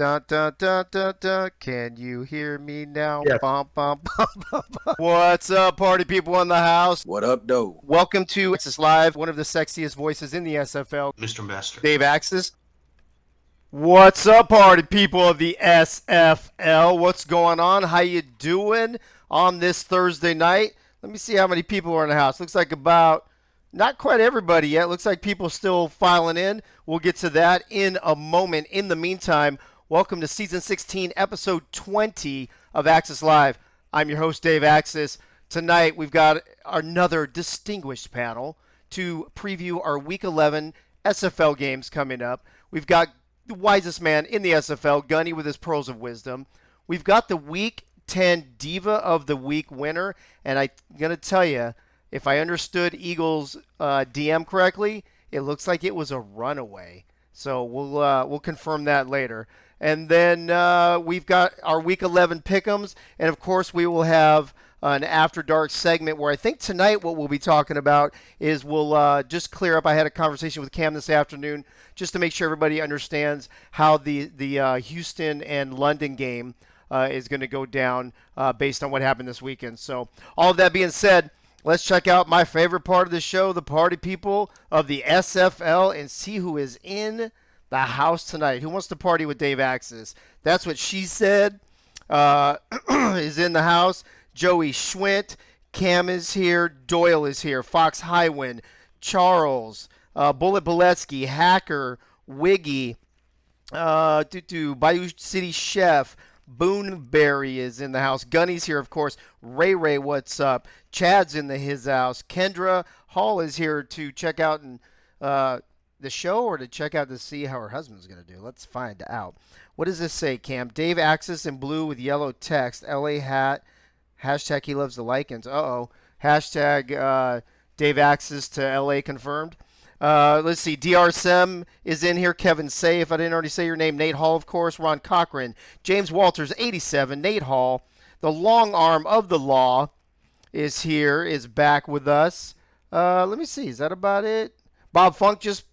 Dun, dun, dun, dun, dun. Can you hear me now? Yeah. Bum, bum, bum, bum, bum. What's up, party people in the house? What up, though? Welcome to Texas Live, one of the sexiest voices in the SFL, Mr. Master. Dave Axis. What's up, party people of the SFL? What's going on? How you doing on this Thursday night? Let me see how many people are in the house. Looks like about not quite everybody yet. Looks like people still filing in. We'll get to that in a moment. In the meantime, welcome to Season 16, Episode 20 of Axis Live. I'm your host, Dave Axis. Tonight, we've got another distinguished panel to preview our Week 11 SFL games coming up. We've got the wisest man in the SFL, Gunny, with his pearls of wisdom. We've got the Week 10 Diva of the Week winner, and I'm going to tell you, if I understood Eagles' DM correctly, it looks like it was a runaway. So we'll confirm that later. And then we've got our Week 11 pick'ems, and of course we will have an After Dark segment where I think tonight what we'll be talking about is we'll just clear up. I had a conversation with Cam this afternoon just to make sure everybody understands how the Houston and London game is going to go down based on what happened this weekend. So all of that being said, let's check out my favorite part of the show, the party people of the SFL, and see who is in the house tonight. Who wants to party with Dave Axis? That's what she said. Is in the house. Joey Schwint, Cam is here, Doyle is here, Fox Highwind, Charles, Bullet Boletsky, Hacker, Wiggy, Bayou City Chef, Boonberry is in the house. Gunny's here, of course. Ray, what's up? Chad's in his house. Kendra Hall is here to check out the show or to check out to see how her husband's going to do. Let's find out. What does this say, Cam? Dave Axis in blue with yellow text. LA hat. Hashtag he loves the Lycans. Uh-oh. Hashtag Dave Axis to LA confirmed. Let's see. DR Sem is in here. Kevin Say, if I didn't already say your name. Nate Hall, of course. Ron Cochran. James Walters, 87. Nate Hall. The long arm of the law is here, is back with us. Let me see. Is that about it? Bob Funk just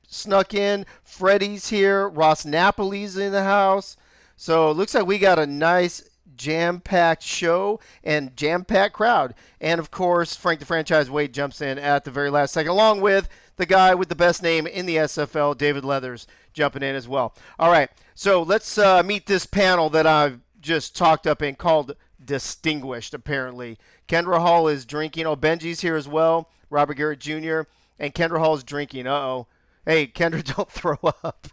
snuck in. Freddie's here. Ross Napoli's in the house. So it looks like we got a nice jam-packed show and jam-packed crowd. And, of course, Frank the Franchise Wade jumps in at the very last second, along with the guy with the best name in the SFL, David Leathers, jumping in as well. All right, so let's meet this panel that I've just talked up and called Distinguished, apparently. Kendra Hall is drinking. Oh, Benji's here as well. Robert Garrett Jr. And Kendra Hall is drinking. Uh-oh. Hey, Kendra, don't throw up.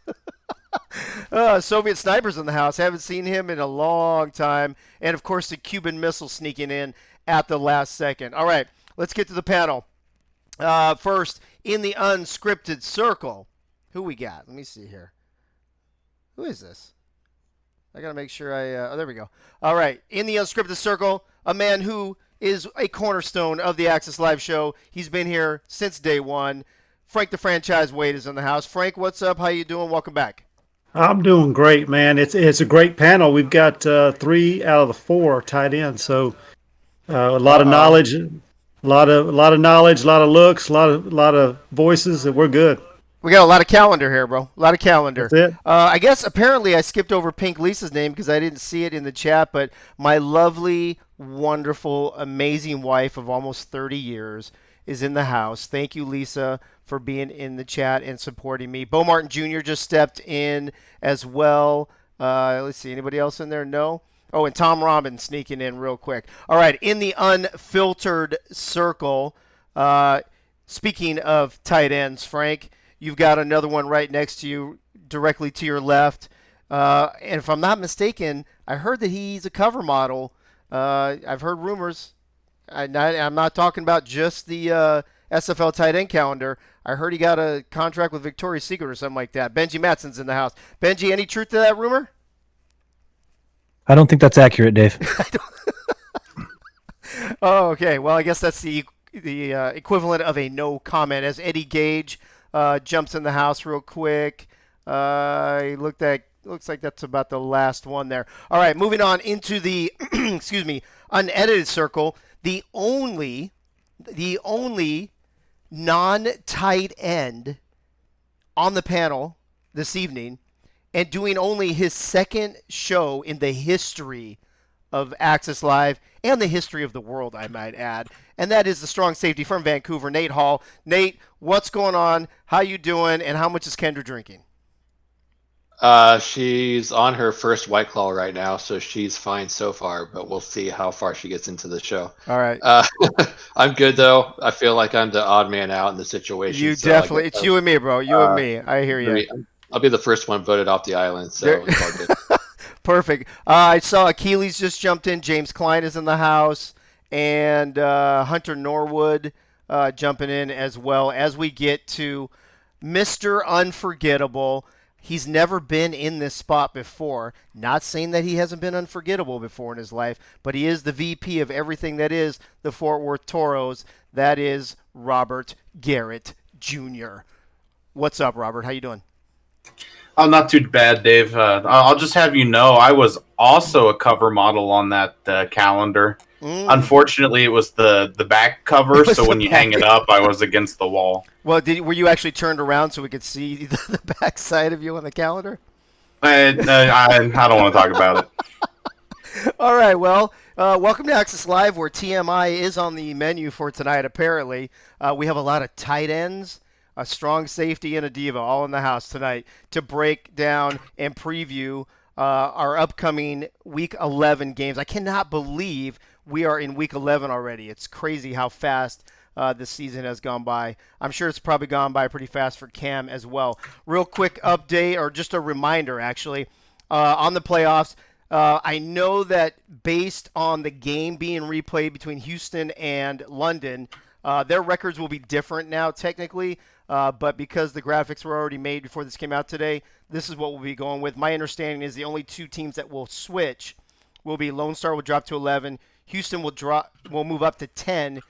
Soviet Snipers in the house. Haven't seen him in a long time. And, of course, the Cuban Missile sneaking in at the last second. All right, let's get to the panel. First, in the unscripted circle, who we got? Let me see here. Who is this? I got to make sure oh, there we go. All right, in the unscripted circle, a man who is a cornerstone of the Axis Live show. He's been here since day one. Frank the Franchise Wade is in the house. Frank, what's up? How you doing? Welcome back. I'm doing great, man. It's a great panel. We've got 3 out of the 4 tied in, so a lot of knowledge, a lot of knowledge, a lot of looks, a lot of voices, and we're good. We got a lot of calendar here, bro. A lot of calendar. That's it. I guess apparently I skipped over Pink Lisa's name because I didn't see it in the chat, but my lovely, wonderful, amazing wife of almost 30 years is in the house. Thank you, Lisa, for being in the chat and supporting me. Bo Martin Jr. just stepped in as well. Let's see. Anybody else in there? No? Oh, and Tom Robbins sneaking in real quick. All right. In the unfiltered circle, speaking of tight ends, Frank, you've got another one right next to you, directly to your left. And if I'm not mistaken, I heard that he's a cover model. I've heard rumors. I'm not talking about just the SFL tight end calendar. I heard he got a contract with Victoria's Secret or something like that. Benji Matson's in the house. Benji, any truth to that rumor? I don't think that's accurate, Dave. Oh, okay. Well, I guess that's the equivalent of a no comment as Eddie Gage jumps in the house real quick. Looks like that's about the last one there. All right, moving on into the excuse me, unedited circle. The only non-tight end on the panel this evening and doing only his second show in the history of Access Live and the history of the world, I might add. And that is the strong safety from Vancouver, Nate Hall. Nate, what's going on? How you doing? And how much is Kendra drinking? She's on her first White Claw right now, so she's fine so far, but we'll see how far she gets into the show. All right. I'm good, though. I feel like I'm the odd man out in the situation. You so definitely, it's you and me, bro. You and me. I hear you. I'll be the first one voted off the island, so it's all good. Perfect. I saw Achilles just jumped in. James Klein is in the house. And Hunter Norwood jumping in as well as we get to Mr. Unforgettable. He's never been in this spot before. Not saying that he hasn't been unforgettable before in his life, but he is the VP of everything that is the Fort Worth Toros. That is Robert Garrett Jr. What's up, Robert? How you doing? Oh, not too bad, Dave. I'll just have you know, I was also a cover model on that calendar. Unfortunately, it was the back cover, so when you hang it up, I was against the wall. Well, were you actually turned around so we could see the back side of you on the calendar? I don't want to talk about it. All right, well, welcome to Access Live, where TMI is on the menu for tonight, apparently. We have a lot of tight ends, a strong safety, and a diva all in the house tonight to break down and preview our upcoming Week 11 games. I cannot believe we are in Week 11 already. It's crazy how fast this season has gone by. I'm sure it's probably gone by pretty fast for Cam as well. Real quick update, or just a reminder, actually, on the playoffs. I know that based on the game being replayed between Houston and London, their records will be different now technically, but because the graphics were already made before this came out today, this is what we'll be going with. My understanding is the only two teams that will switch will be Lone Star will drop to 11, Houston will move up to 10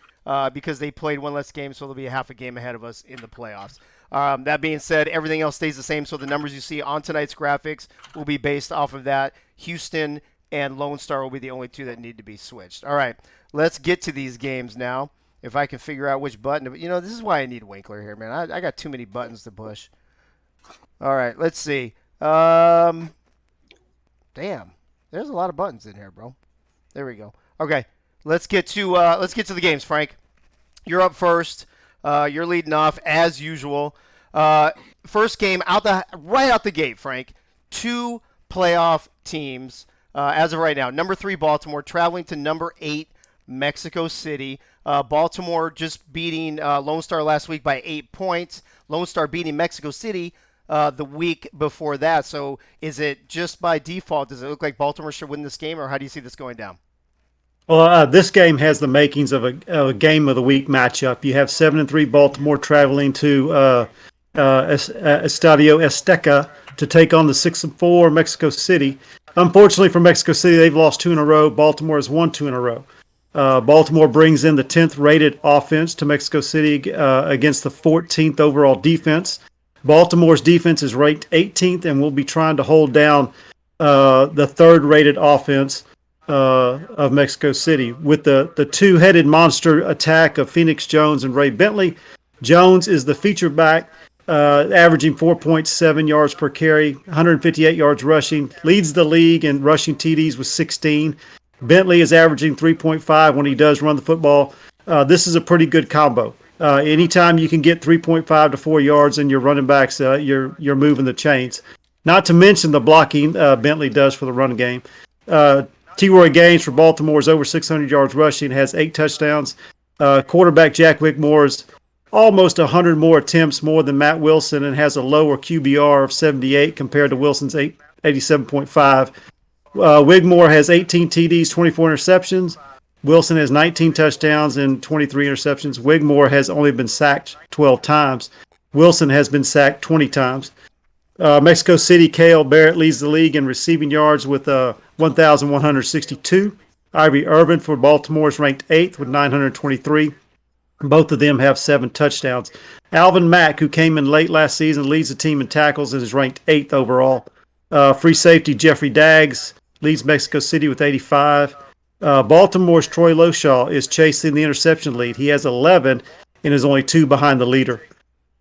because they played one less game, so they'll be a half a game ahead of us in the playoffs. That being said, everything else stays the same, so the numbers you see on tonight's graphics will be based off of that. Houston and Lone Star will be the only two that need to be switched. All right, let's get to these games now. If I can figure out which button. This is why I need Winkler here, man. I got too many buttons to push. All right, let's see. Damn. There's a lot of buttons in here, bro. There we go. Okay, let's get to the games, Frank. You're up first. You're leading off as usual. First game right out the gate, Frank. Two playoff teams as of right now. Number 3 Baltimore traveling to number 8 Mexico City. Baltimore just beating Lone Star last week by 8 points. Lone Star beating Mexico City the week before that. So is it just by default? Does it look like Baltimore should win this game, or how do you see this going down? Well, this game has the makings of a game of the week matchup. You have 7-3 Baltimore traveling to Estadio Azteca to take on the 6-4 Mexico City. Unfortunately for Mexico City, they've lost 2 in a row. Baltimore has won 2 in a row. Baltimore brings in the 10th rated offense to Mexico City against the 14th overall defense. Baltimore's defense is ranked 18th and will be trying to hold down the 3rd rated offense of Mexico City. With the two-headed monster attack of Phoenix Jones and Ray Bentley, Jones is the feature back, averaging 4.7 yards per carry, 158 yards rushing, leads the league in rushing TDs with 16. Bentley is averaging 3.5 when he does run the football. This is a pretty good combo. Anytime you can get 3.5 to 4 yards in your running backs, you're moving the chains. Not to mention the blocking Bentley does for the run game. T-Roy Gaines for Baltimore is over 600 yards rushing, has 8 touchdowns. Quarterback Jack Wigmore is almost 100 more attempts more than Matt Wilson and has a lower QBR of 78 compared to Wilson's 87.5. Wigmore has 18 TDs, 24 interceptions. Wilson has 19 touchdowns and 23 interceptions. Wigmore has only been sacked 12 times. Wilson has been sacked 20 times. Mexico City, Cale Barrett leads the league in receiving yards with 1,162. Ivory Irvin for Baltimore is ranked 8th with 923. Both of them have 7 touchdowns. Alvin Mack, who came in late last season, leads the team in tackles and is ranked 8th overall. Free safety Jeffrey Daggs leads Mexico City with 85. Baltimore's Troy Loshaw is chasing the interception lead. He has 11 and is only 2 behind the leader.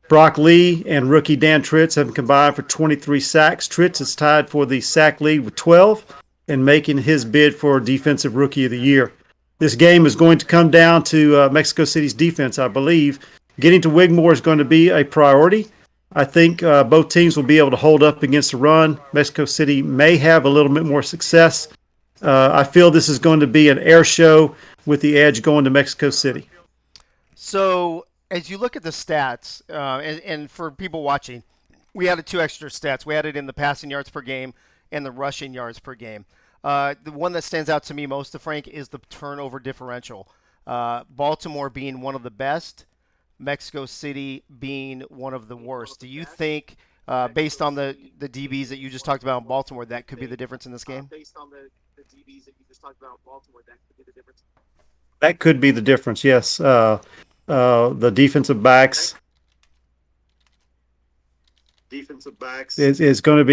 Brock Lee and rookie Dan Tritz have combined for 23 sacks. Tritz is tied for the sack lead with 12 and making his bid for Defensive Rookie of the Year. This game is going to come down to Mexico City's defense, I believe. Getting to Wigmore is going to be a priority. I think both teams will be able to hold up against the run. Mexico City may have a little bit more success. I feel this is going to be an air show with the edge going to Mexico City. So as you look at the stats, and for people watching, we added 2 extra stats. We added in the passing yards per game and the rushing yards per game. The one that stands out to me most, Frank, is the turnover differential. Baltimore being one of the best, Mexico City being one of the worst. Do you think, based on the DBs that you just talked about in Baltimore, that could be the difference in this game? That could be the difference, yes. The defensive backs is going to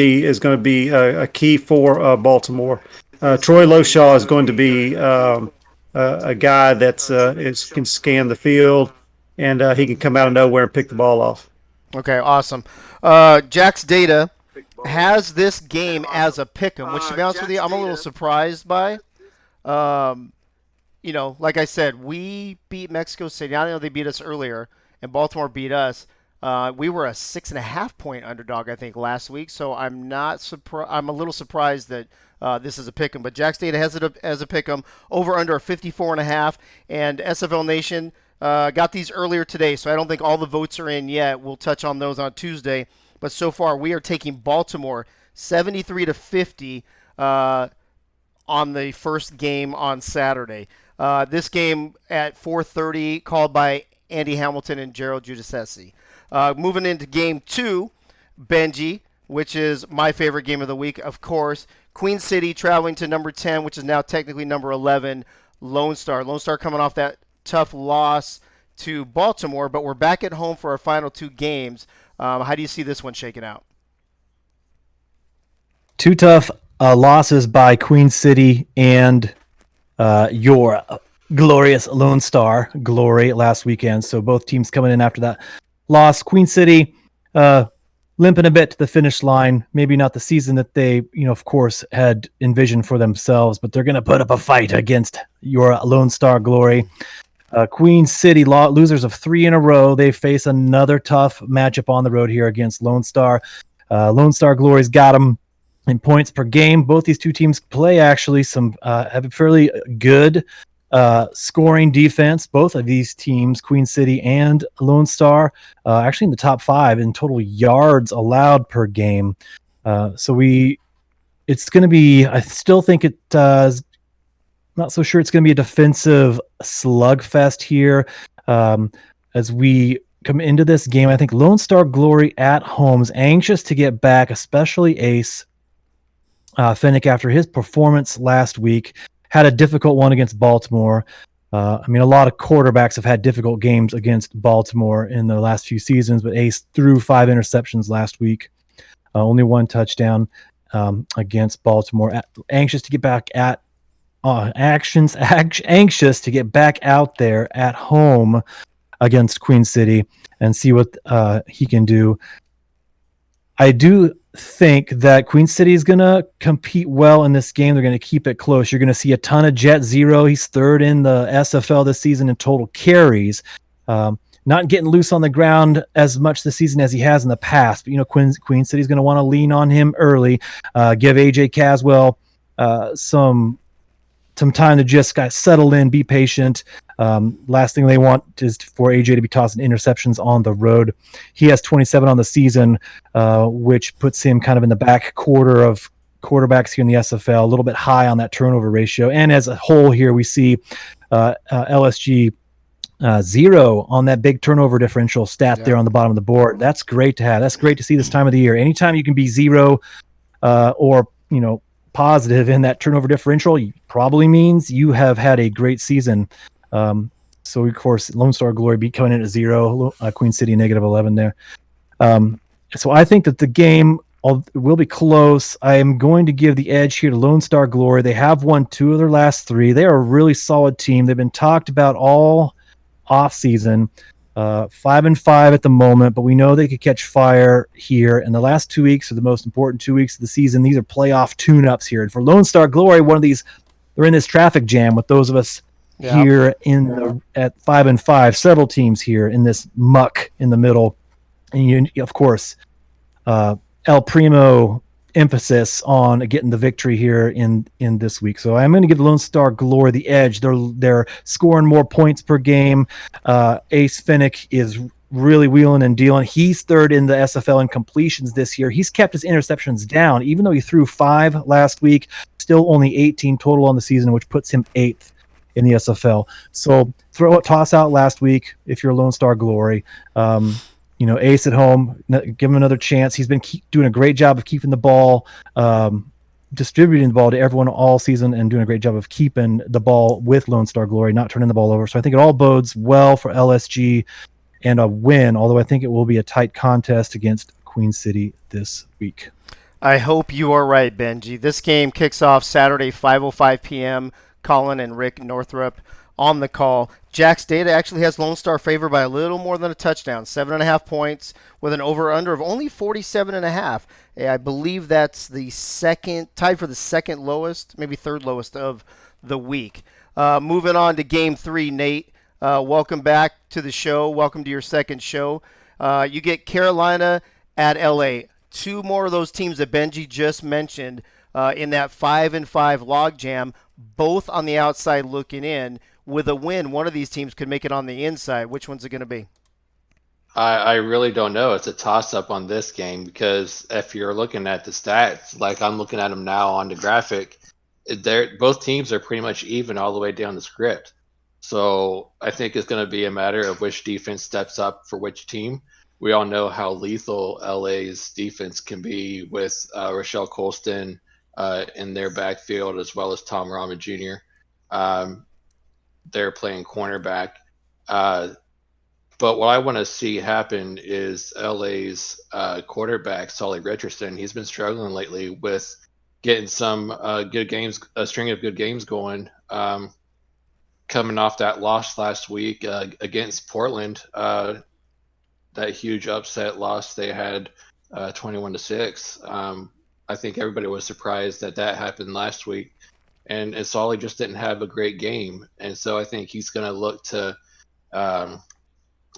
be a key for Baltimore. Troy Loshaw is going to be a guy that can scan the field, and he can come out of nowhere and pick the ball off. Okay, awesome. Jack's data has this game as a pick'em, which, to be honest with you, I'm a little surprised by. Like I said, we beat Mexico City. I know they beat us earlier, and Baltimore beat us. We were a 6.5-point underdog, I think, last week. So I'm not surprised. I'm a little surprised that this is a pick'em. But Jack's data has it as a pick'em. Over under 54.5, and SFL Nation got these earlier today. So I don't think all the votes are in yet. We'll touch on those on Tuesday. But so far, we are taking Baltimore 73-50 on the first game on Saturday. This game at 4:30, called by Andy Hamilton and Gerald Giudice. Moving into game 2, Benji, which is my favorite game of the week, of course. Queen City traveling to number 10, which is now technically number 11, Lone Star. Lone Star coming off that tough loss to Baltimore, but we're back at home for our final 2 games. How do you see this one shaking out? 2 tough losses by Queen City and your glorious Lone Star Glory last weekend. So both teams coming in after that loss. Queen City limping a bit to the finish line. Maybe not the season that they, of course, had envisioned for themselves, but they're going to put up a fight against your Lone Star Glory. Queen City, losers of 3 in a row. They face another tough matchup on the road here against Lone Star. Lone Star Glory's got them in points per game. Both these 2 teams play actually have a fairly good scoring defense. Both of these teams, Queen City and Lone Star, actually in the top 5 in total yards allowed per game. It's going to be, I still think not so sure it's going to be a defensive slugfest here. As we come into this game, I think Lone Star Glory at home is anxious to get back, especially Ace Fennick after his performance last week. Had a difficult one against Baltimore. A lot of quarterbacks have had difficult games against Baltimore in the last few seasons, but Ace threw 5 interceptions last week. Only 1 touchdown against Baltimore. Anxious to get back anxious to get back out there at home against Queen City and see what he can do. I do think that Queen City is going to compete well in this game. They're going to keep it close. You're going to see a ton of Jet Zero. He's 3rd in the SFL this season in total carries. Not getting loose on the ground as much this season as he has in the past. But, Queen City's going to want to lean on him early. Give AJ Caswell some time to just settle in, be patient. Last thing they want is for AJ to be tossing interceptions on the road. He has 27 on the season, which puts him kind of in the back quarter of quarterbacks here in the SFL, a little bit high on that turnover ratio. And as a whole here, we see LSG 0 on that big turnover differential stat there on the bottom of the board. That's great to have. That's great to see this time of the year. Anytime you can be 0 or, positive in that turnover differential, probably means you have had a great season. So of course, Lone Star Glory coming in at 0, Queen City -11 there. So I think that the game will be close. I am going to give the edge here to Lone Star Glory. They have won 2 of their last 3. They are a really solid team. They've been talked about all off season. 5-5 at the moment, but we know they could catch fire here. And the last 2 weeks are the most important 2 weeks of the season. These are playoff tune-ups here. And for Lone Star Glory, one of these, they're in this traffic jam with those of us here at 5-5. Several teams here in this muck in the middle, and of course, El Primo emphasis on getting the victory here in this week. So I'm going to give Lone Star Glory the edge. They're scoring more points per game. Ace Finnick is really wheeling and dealing. He's third in the SFL in completions this year. He's kept his interceptions down, even though he threw 5 last week. Still only 18 total on the season, which puts him 8th in the SFL. So toss out last week if you're Lone Star Glory. Ace at home, give him another chance. He's been doing a great job of keeping the ball, distributing the ball to everyone all season, and doing a great job of keeping the ball with Lone Star Glory, not turning the ball over. So I think it all bodes well for LSG and a win, although I think it will be a tight contest against Queen City this week. I hope you are right, Benji. This game kicks off Saturday, 5:05 p.m. Colin and Rick Northrup on the call. Jack's data actually has Lone Star favored by a little more than a touchdown, 7.5 points, with an over/under of only 47.5. I believe that's the tied for the second lowest, maybe third lowest of the week. Moving on to Game 3, Nate. Welcome back to the show. Welcome to your second show. You get Carolina at LA. 2 more of those teams that Benji just mentioned in that 5-5 logjam, both on the outside looking in. With a win, one of these teams could make it on the inside. Which one's it going to be? I really don't know. It's a toss-up on this game because if you're looking at the stats, like I'm looking at them now on the graphic, both teams are pretty much even all the way down the script. So I think it's going to be a matter of which defense steps up for which team. We all know how lethal LA's defense can be with Rochelle Colston in their backfield, as well as Tom Rahman Jr. They're playing cornerback. But what I want to see happen is LA's quarterback, Solly Richardson. He's been struggling lately with getting some good games, a string of good games going. Coming off that loss last week against Portland, that huge upset loss they had 21-6. I think everybody was surprised that happened last week. And Solly just didn't have a great game. And so I think he's going to look to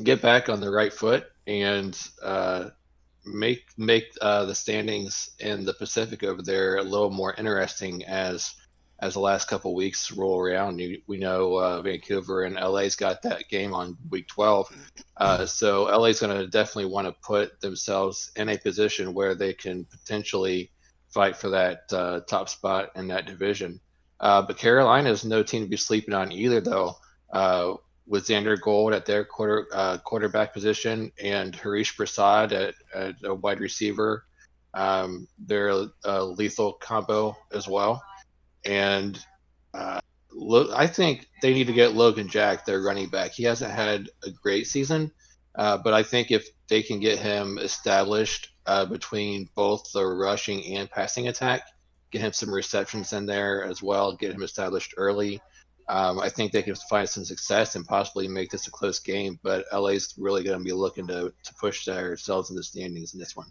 get back on the right foot and make the standings in the Pacific over there a little more interesting as the last couple weeks roll around. We know Vancouver and LA's got that game on week 12. So LA's going to definitely want to put themselves in a position where they can potentially fight for that top spot in that division. But Carolina is no team to be sleeping on either, though. With Xander Gold at their quarterback position and Harish Prasad at a wide receiver, they're a lethal combo as well. And I think they need to get Logan Jack, their running back. He hasn't had a great season, but I think if they can get him established between both the rushing and passing attack, get him some receptions in there as well, get him established early, I think they can find some success and possibly make this a close game. But LA's really going to be looking to push themselves in the standings in this one.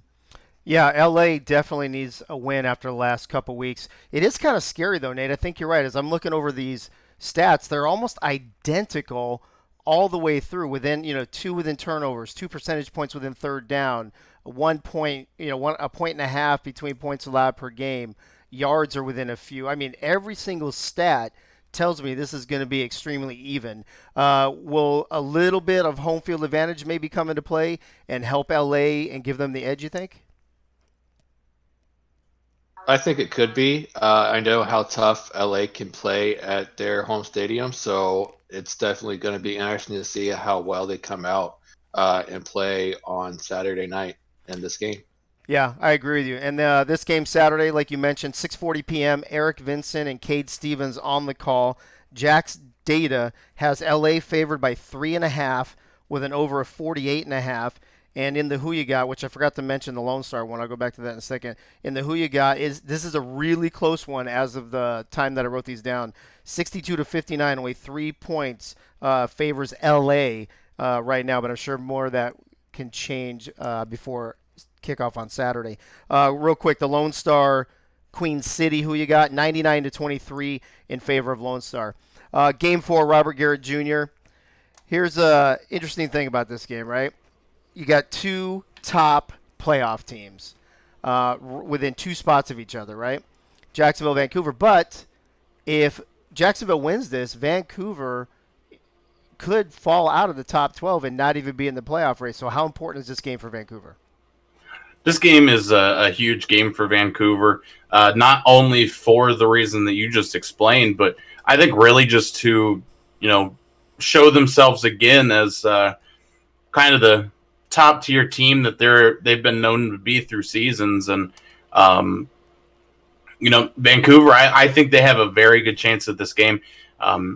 Yeah, LA definitely needs a win after the last couple weeks. It is kind of scary, though, Nate. I think you're right. As I'm looking over these stats, they're almost identical all the way through. Within 2 within turnovers, 2 percentage points within third down, 1 point, a point and a half between points allowed per game. Yards are within a few. I mean, every single stat tells me this is going to be extremely even. Will a little bit of home field advantage maybe come into play and help LA and give them the edge, you think? I think it could be. I know how tough LA can play at their home stadium, so it's definitely going to be interesting to see how well they come out and play on Saturday night in this game. Yeah, I agree with you. And this game Saturday, like you mentioned, 6:40 p.m., Eric Vincent and Cade Stevens on the call. Jack's data has LA favored by 3.5 with an over of 48.5. And in the Who You Got, which I forgot to mention the Lone Star one, I'll go back to that in a second. In the Who You Got, this is a really close one as of the time that I wrote these down. 62-59, only 3 points favors LA right now, but I'm sure more of that can change before kickoff on Saturday. Real quick, the Lone Star Queen City, who you got? 99-23 in favor of Lone Star. Game 4, Robert Garrett Jr. Here's a interesting thing about this game, right? You got two top playoff teams within 2 spots of each other, right? Jacksonville, Vancouver. But if Jacksonville wins this, Vancouver could fall out of the top 12 and not even be in the playoff race. So how important is this game for Vancouver? This game is a huge game for Vancouver, not only for the reason that you just explained, but I think really just to, show themselves again as kind of the top tier team that they've been known to be through seasons. And, Vancouver, I think they have a very good chance at this game.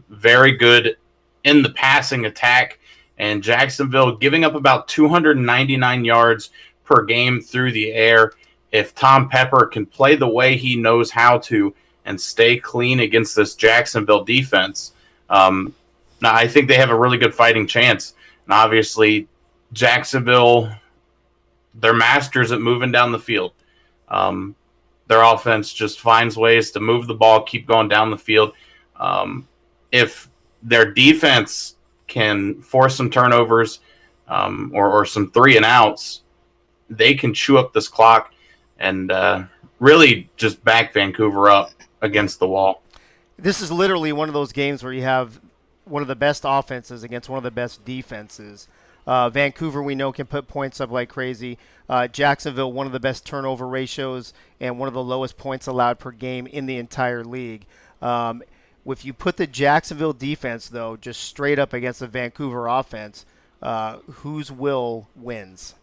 Very good in the passing attack, and Jacksonville giving up about 299 yards per game through the air. If Tom Pepper can play the way he knows how to and stay clean against this Jacksonville defense, I think they have a really good fighting chance. And obviously, Jacksonville, they're masters at moving down the field. Their offense just finds ways to move the ball, keep going down the field. If their defense can force some turnovers or some 3-and-outs, they can chew up this clock and really just back Vancouver up against the wall. This is literally one of those games where you have one of the best offenses against one of the best defenses. Vancouver, we know, can put points up like crazy. Jacksonville, one of the best turnover ratios and one of the lowest points allowed per game in the entire league. If you put the Jacksonville defense, though, just straight up against the Vancouver offense, whose will wins?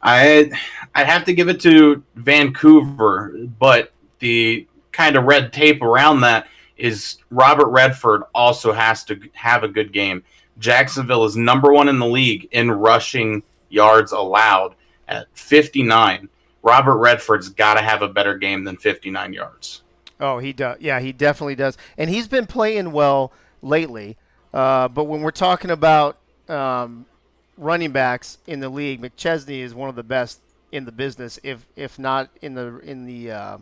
I'd have to give it to Vancouver, but the kind of red tape around that is Robert Redford also has to have a good game. Jacksonville is number 1 in the league in rushing yards allowed at 59. Robert Redford's got to have a better game than 59 yards. Oh, he does. Yeah, he definitely does. And he's been playing well lately. But when we're talking about running backs in the league, McChesney is one of the best in the business, if not in the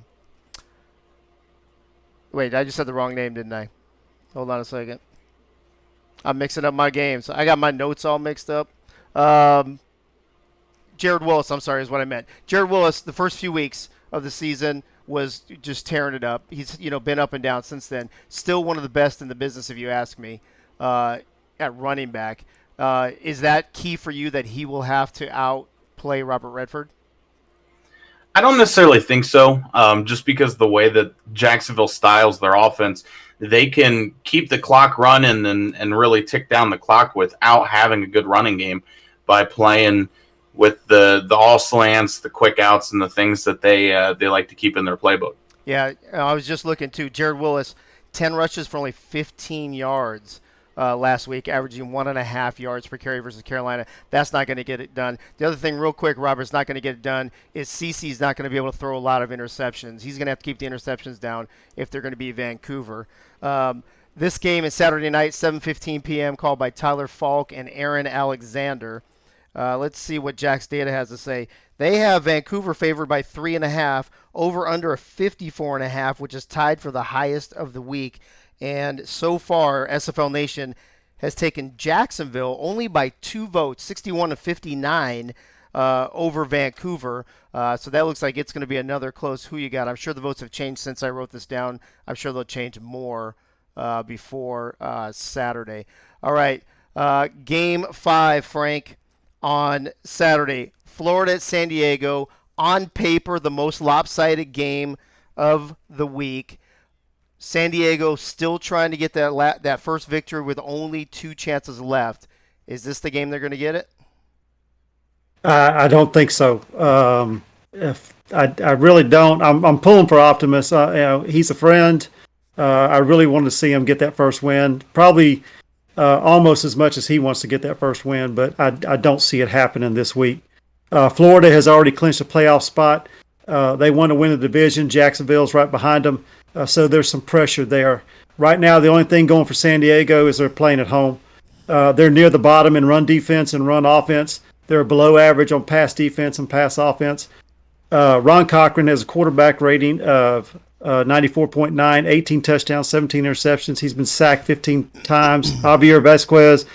wait, I just said the wrong name, didn't I? Hold on a second. I'm mixing up my games. I got my notes all mixed up. Jared Willis, I'm sorry, is what I meant. Jared Willis, the first few weeks of the season, was just tearing it up. He's been up and down since then. Still one of the best in the business, if you ask me, at running back. Is that key for you that he will have to outplay Robert Redford? I don't necessarily think so, just because the way that Jacksonville styles their offense, they can keep the clock running and really tick down the clock without having a good running game by playing with the all slants, the quick outs, and the things that they like to keep in their playbook. Yeah, I was just looking too. Jared Willis, 10 rushes for only 15 yards last week, averaging 1.5 yards per carry versus Carolina. That's not going to get it done. The other thing, real quick, Robert's not going to get it done, is CeCe's not going to be able to throw a lot of interceptions. He's going to have to keep the interceptions down if they're going to be Vancouver. This game is Saturday night, 7:15 p.m., called by Tyler Falk and Aaron Alexander. Let's see what Jack's Data has to say. They have Vancouver favored by 3.5, over under a 54.5, which is tied for the highest of the week. And so far, SFL Nation has taken Jacksonville only by 2 votes, 61-59, over Vancouver. So that looks like it's going to be another close who you got. I'm sure the votes have changed since I wrote this down. I'm sure they'll change more before Saturday. All right, Game 5, Frank, on Saturday. Florida at San Diego. On paper, the most lopsided game of the week. San Diego still trying to get that first victory with only 2 chances left. Is this the game they're going to get it? I don't think so. I really don't. I'm pulling for Optimus. He's a friend. I really want to see him get that first win. Probably almost as much as he wants to get that first win, but I don't see it happening this week. Florida has already clinched a playoff spot. They want to win the division. Jacksonville's right behind them. So there's some pressure there. Right now, the only thing going for San Diego is they're playing at home. They're near the bottom in run defense and run offense. They're below average on pass defense and pass offense. Ron Cochran has a quarterback rating of 94.9, 18 touchdowns, 17 interceptions. He's been sacked 15 times. Javier Vasquez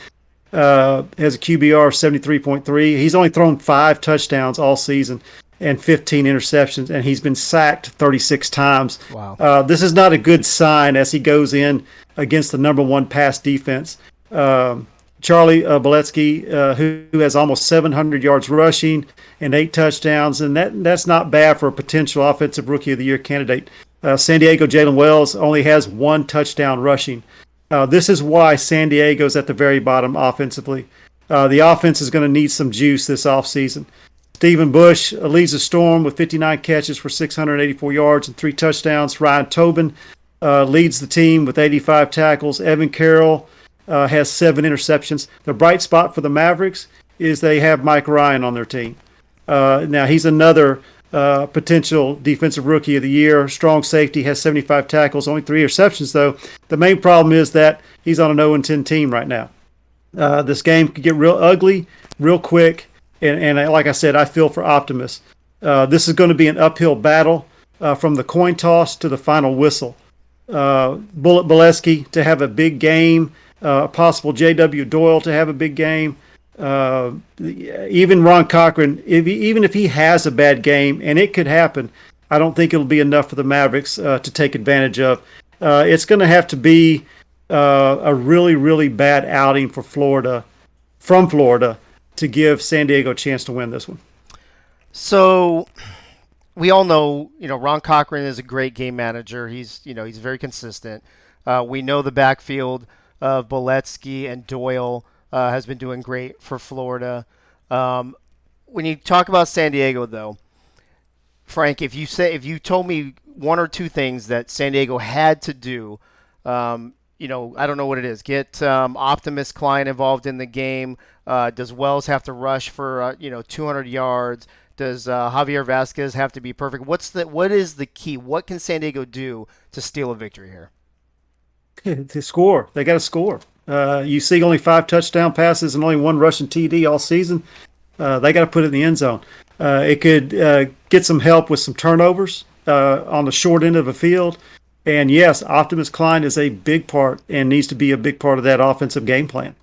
has a QBR of 73.3. He's only thrown 5 touchdowns all season and 15 interceptions, and he's been sacked 36 times. Wow. This is not a good sign as he goes in against the number 1 pass defense. Charlie Boletsky, who has almost 700 yards rushing and 8 touchdowns, and that's not bad for a potential Offensive Rookie of the Year candidate. San Diego Jalen Wells only has 1 touchdown rushing. This is why San Diego's at the very bottom offensively. The offense is going to need some juice this offseason. Stephen Bush leads the Storm with 59 catches for 684 yards and 3 touchdowns. Ryan Tobin leads the team with 85 tackles. Evan Carroll has 7 interceptions. The bright spot for the Mavericks is they have Mike Ryan on their team. Now, he's another potential Defensive Rookie of the Year. Strong safety, has 75 tackles, only 3 interceptions, though. The main problem is that he's on an 0-10 team right now. This game could get real ugly, real quick, and like I said, I feel for optimists. This is going to be an uphill battle from the coin toss to the final whistle. Bullet Bolesky to have a big game, possible J.W. Doyle to have a big game. Even Ron Cochran, even if he has a bad game, and it could happen, I don't think it'll be enough for the Mavericks to take advantage of. It's going to have to be a really, really bad outing for Florida, to give San Diego a chance to win this one. So we all know, Ron Cochran is a great game manager. He's very consistent. We know the backfield of Boletsky and Doyle has been doing great for Florida. When you talk about San Diego, though, Frank, if you told me 1 or 2 things that San Diego had to do, I don't know what it is. Get Optimus Klein involved in the game. Does Wells have to rush for 200 yards? Does Javier Vasquez have to be perfect? What is the key? What can San Diego do to steal a victory here? To score, they got to score. You see only 5 touchdown passes and only 1 rushing TD all season. They got to put it in the end zone. It could get some help with some turnovers on the short end of the field. And yes, Optimus Klein is a big part and needs to be a big part of that offensive game plan.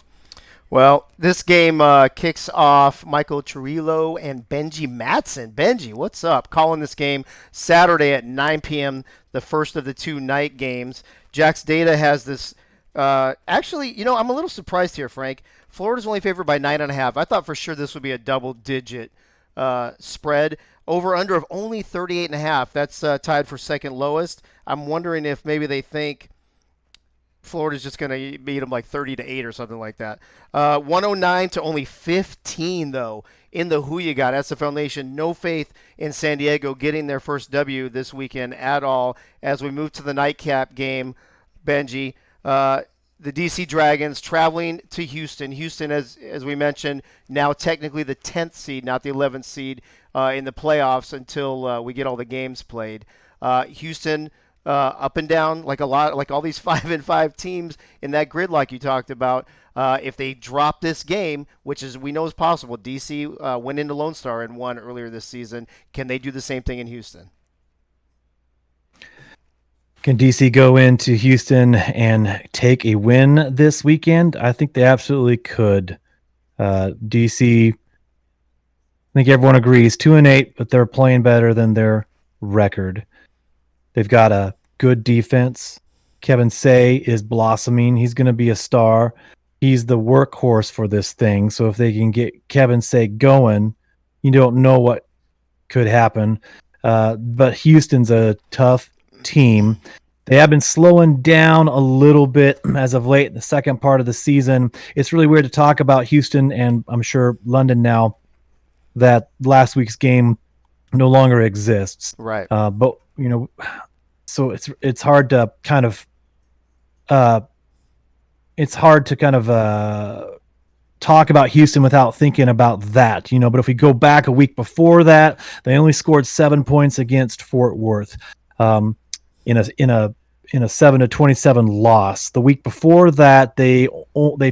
Well, this game kicks off Michael Churillo and Benji Matson. Benji, what's up? Calling this game Saturday at 9 p.m., the first of the 2 night games. Jack's Data has this. Actually, I'm a little surprised here, Frank. Florida's only favored by 9.5. I thought for sure this would be a double-digit spread. Over-under of only 38.5. That's tied for second lowest. I'm wondering if maybe they think Florida's just going to beat them like 30-8 or something like that. 109 to only 15, though, in the Who You Got. SFL Nation, no faith in San Diego getting their first W this weekend at all. As we move to the nightcap game, Benji, the DC Dragons traveling to Houston. Houston, as we mentioned, now technically the 10th seed, not the 11th seed in the playoffs until we get all the games played. Houston up and down like all these 5-5 teams in that grid like you talked about. If they drop this game, which we know is possible, DC went into Lone Star and won earlier this season. Can they do the same thing in Houston? Can DC go into Houston and take a win this weekend? I think they absolutely could. DC, I think everyone agrees, 2-8, but they're playing better than their record. They've got a good defense. Kevin Say is blossoming. He's going to be a star. He's the workhorse for this thing. So if they can get Kevin Say going, you don't know what could happen. But Houston's a tough team. They have been slowing down a little bit as of late in the second part of the season. It's really weird to talk about Houston and I'm sure London now that last week's game no longer exists. Right. But so it's hard to kind of talk about Houston without thinking about that, but if we go back a week before that, they only scored 7 points against Fort Worth. In in a 7-27 loss. The week before that, they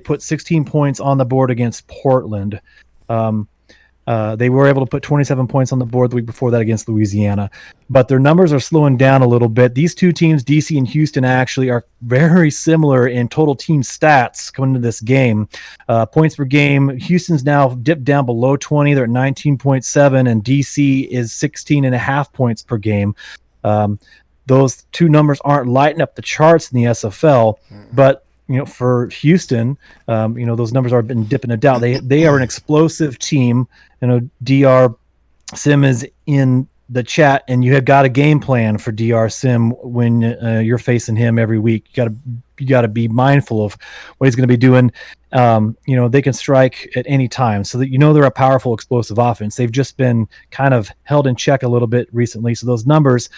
put 16 points on the board against Portland. They were able to put 27 points on the board the week before that against Louisiana, but their numbers are slowing down a little bit. These two teams, DC and Houston, actually are very similar in total team stats coming into this game. Points per game, Houston's now dipped down below 20. They're at 19.7, and DC is 16.5 points per game. Those two numbers aren't lighting up the charts in the SFL, but for Houston, those numbers have been dipping a doubt. They are an explosive team. DR Sim is in the chat, and you have got a game plan for DR Sim when you're facing him every week. You got to be mindful of what he's going to be doing. They can strike at any time, so that they're a powerful, explosive offense. They've just been kind of held in check a little bit recently, so those numbers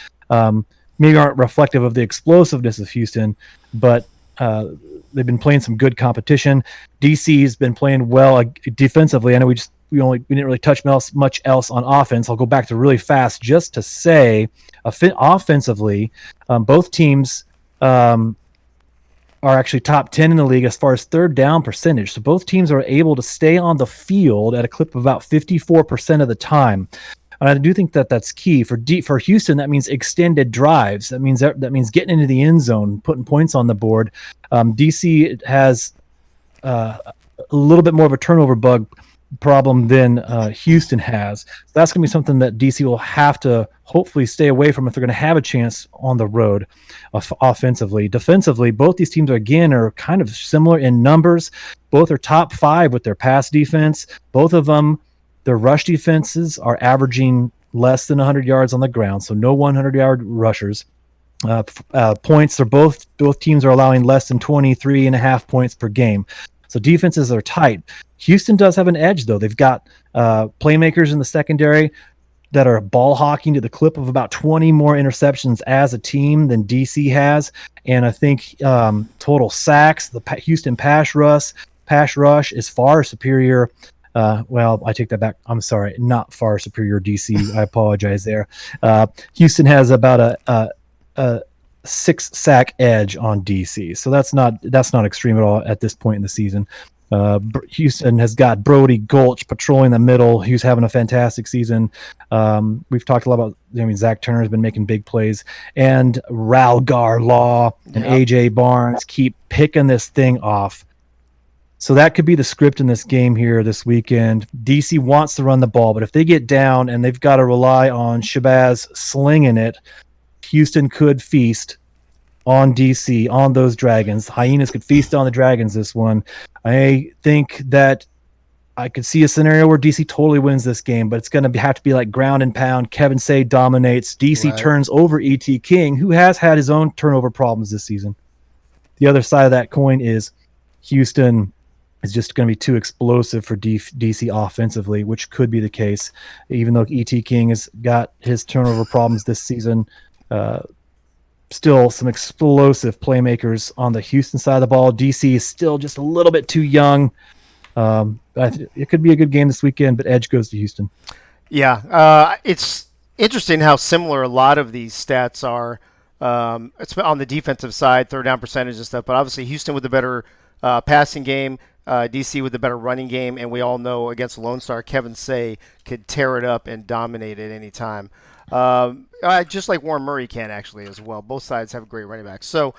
maybe aren't reflective of the explosiveness of Houston, but they've been playing some good competition. DC's been playing well defensively. I know we didn't really touch much else on offense. I'll go back to really fast just to say, offensively, both teams are actually top 10 in the league as far as third down percentage. So both teams are able to stay on the field at a clip of about 54% of the time. And I do think that's key for Houston. That means extended drives. That means getting into the end zone, putting points on the board. DC has a little bit more of a turnover bug problem than Houston has. So that's going to be something that DC will have to hopefully stay away from if they're going to have a chance on the road offensively. Defensively, both these teams are kind of similar in numbers. Both are top 5 with their pass defense. Both of them, their rush defenses are averaging less than 100 yards on the ground, so no 100-yard rushers. Points, both teams are allowing less than 23.5 points per game. So defenses are tight. Houston does have an edge, though. They've got playmakers in the secondary that are ball hawking to the clip of about 20 more interceptions as a team than DC has. And I think total sacks, the Houston pass rush is far superior. Well, I take that back. I'm sorry, not far superior DC. I apologize there. Houston has about a 6-sack edge on DC, so that's not extreme at all at this point in the season. Houston has got Brody Gulch patrolling the middle. He's having a fantastic season. We've talked a lot about. Zach Turner has been making big plays, and Ralgar Law and AJ Barnes keep picking this thing off. So that could be the script in this game here this weekend. DC wants to run the ball, but if they get down and they've got to rely on Shabazz slinging it, Houston could feast on DC, on those Dragons. Hyenas could feast on the Dragons this one. I think that I could see a scenario where DC totally wins this game, but it's going to have to be like ground and pound. Kevin Say dominates. DC turns over E.T. King, who has had his own turnover problems this season. The other side of that coin is Houston is just going to be too explosive for DC offensively, which could be the case. Even though E.T. King has got his turnover problems this season, still some explosive playmakers on the Houston side of the ball. DC is still just a little bit too young. It could be a good game this weekend, but edge goes to Houston. Yeah, it's interesting how similar a lot of these stats are. It's on the defensive side, third down percentage and stuff, but obviously Houston with the better passing game, DC with the better running game, and we all know against Lone Star, Kevin Say could tear it up and dominate at any time. Just like Warren Murray can actually as well. Both sides have great running backs. So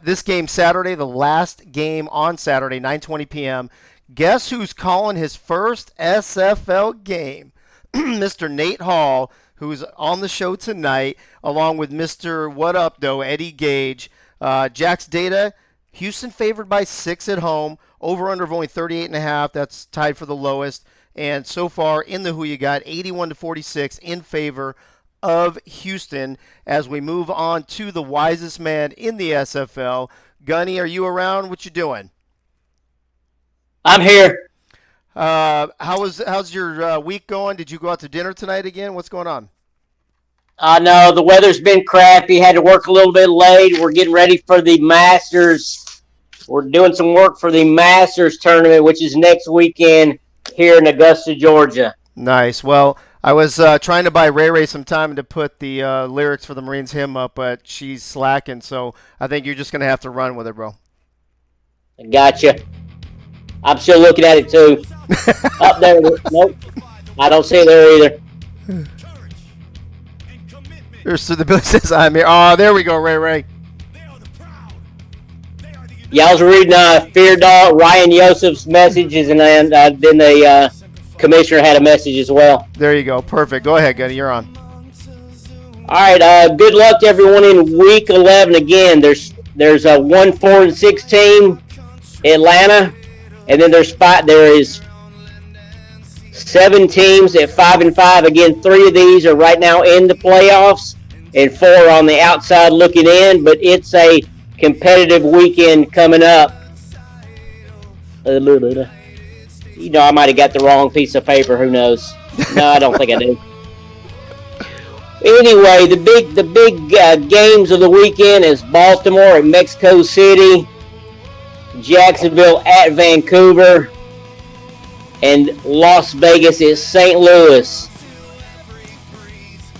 this game Saturday, the last game on Saturday, 9:20 p.m., guess who's calling his first SFL game? Mr. Nate Hall, who's on the show tonight, along with Mr. What Up, though, Eddie Gage. Jack's data, Houston favored by 6 at home. Over-under of only 38.5. That's tied for the lowest. And so far in the Who You Got, 81-46 in favor of Houston. As we move on to the wisest man in the SFL. Gunny, are you around? What you doing? I'm here. How's your week going? Did you go out to dinner tonight again? What's going on? No, the weather's been crappy. Had to work a little bit late. We're getting ready for the Masters. We're doing some work for the Masters tournament, which is next weekend here in Augusta, Georgia. Nice. Well, I was trying to buy Ray Ray some time to put the lyrics for the Marines hymn up, but she's slacking, so I think you're just going to have to run with it, bro. Gotcha. I'm still looking at it too. Up there. Nope. I don't see it there either. There's the Billy says I'm here. Oh, there we go, Ray Ray. Yeah, I was reading Fear Dog, Ryan Yosef's messages, and then the commissioner had a message as well. There you go. Perfect. Go ahead, Gunny. You're on. All right. Good luck to everyone in Week 11. Again, there's a 1-4-6 team, Atlanta, and then there is 7 teams at 5-5. Again, 3 of these are right now in the playoffs, and 4 are on the outside looking in. But it's a competitive weekend coming up. You know, I might have got the wrong piece of paper. Who knows? No, I don't think I do. Anyway, the big games of the weekend is Baltimore at Mexico City, Jacksonville at Vancouver, and Las Vegas at St. Louis.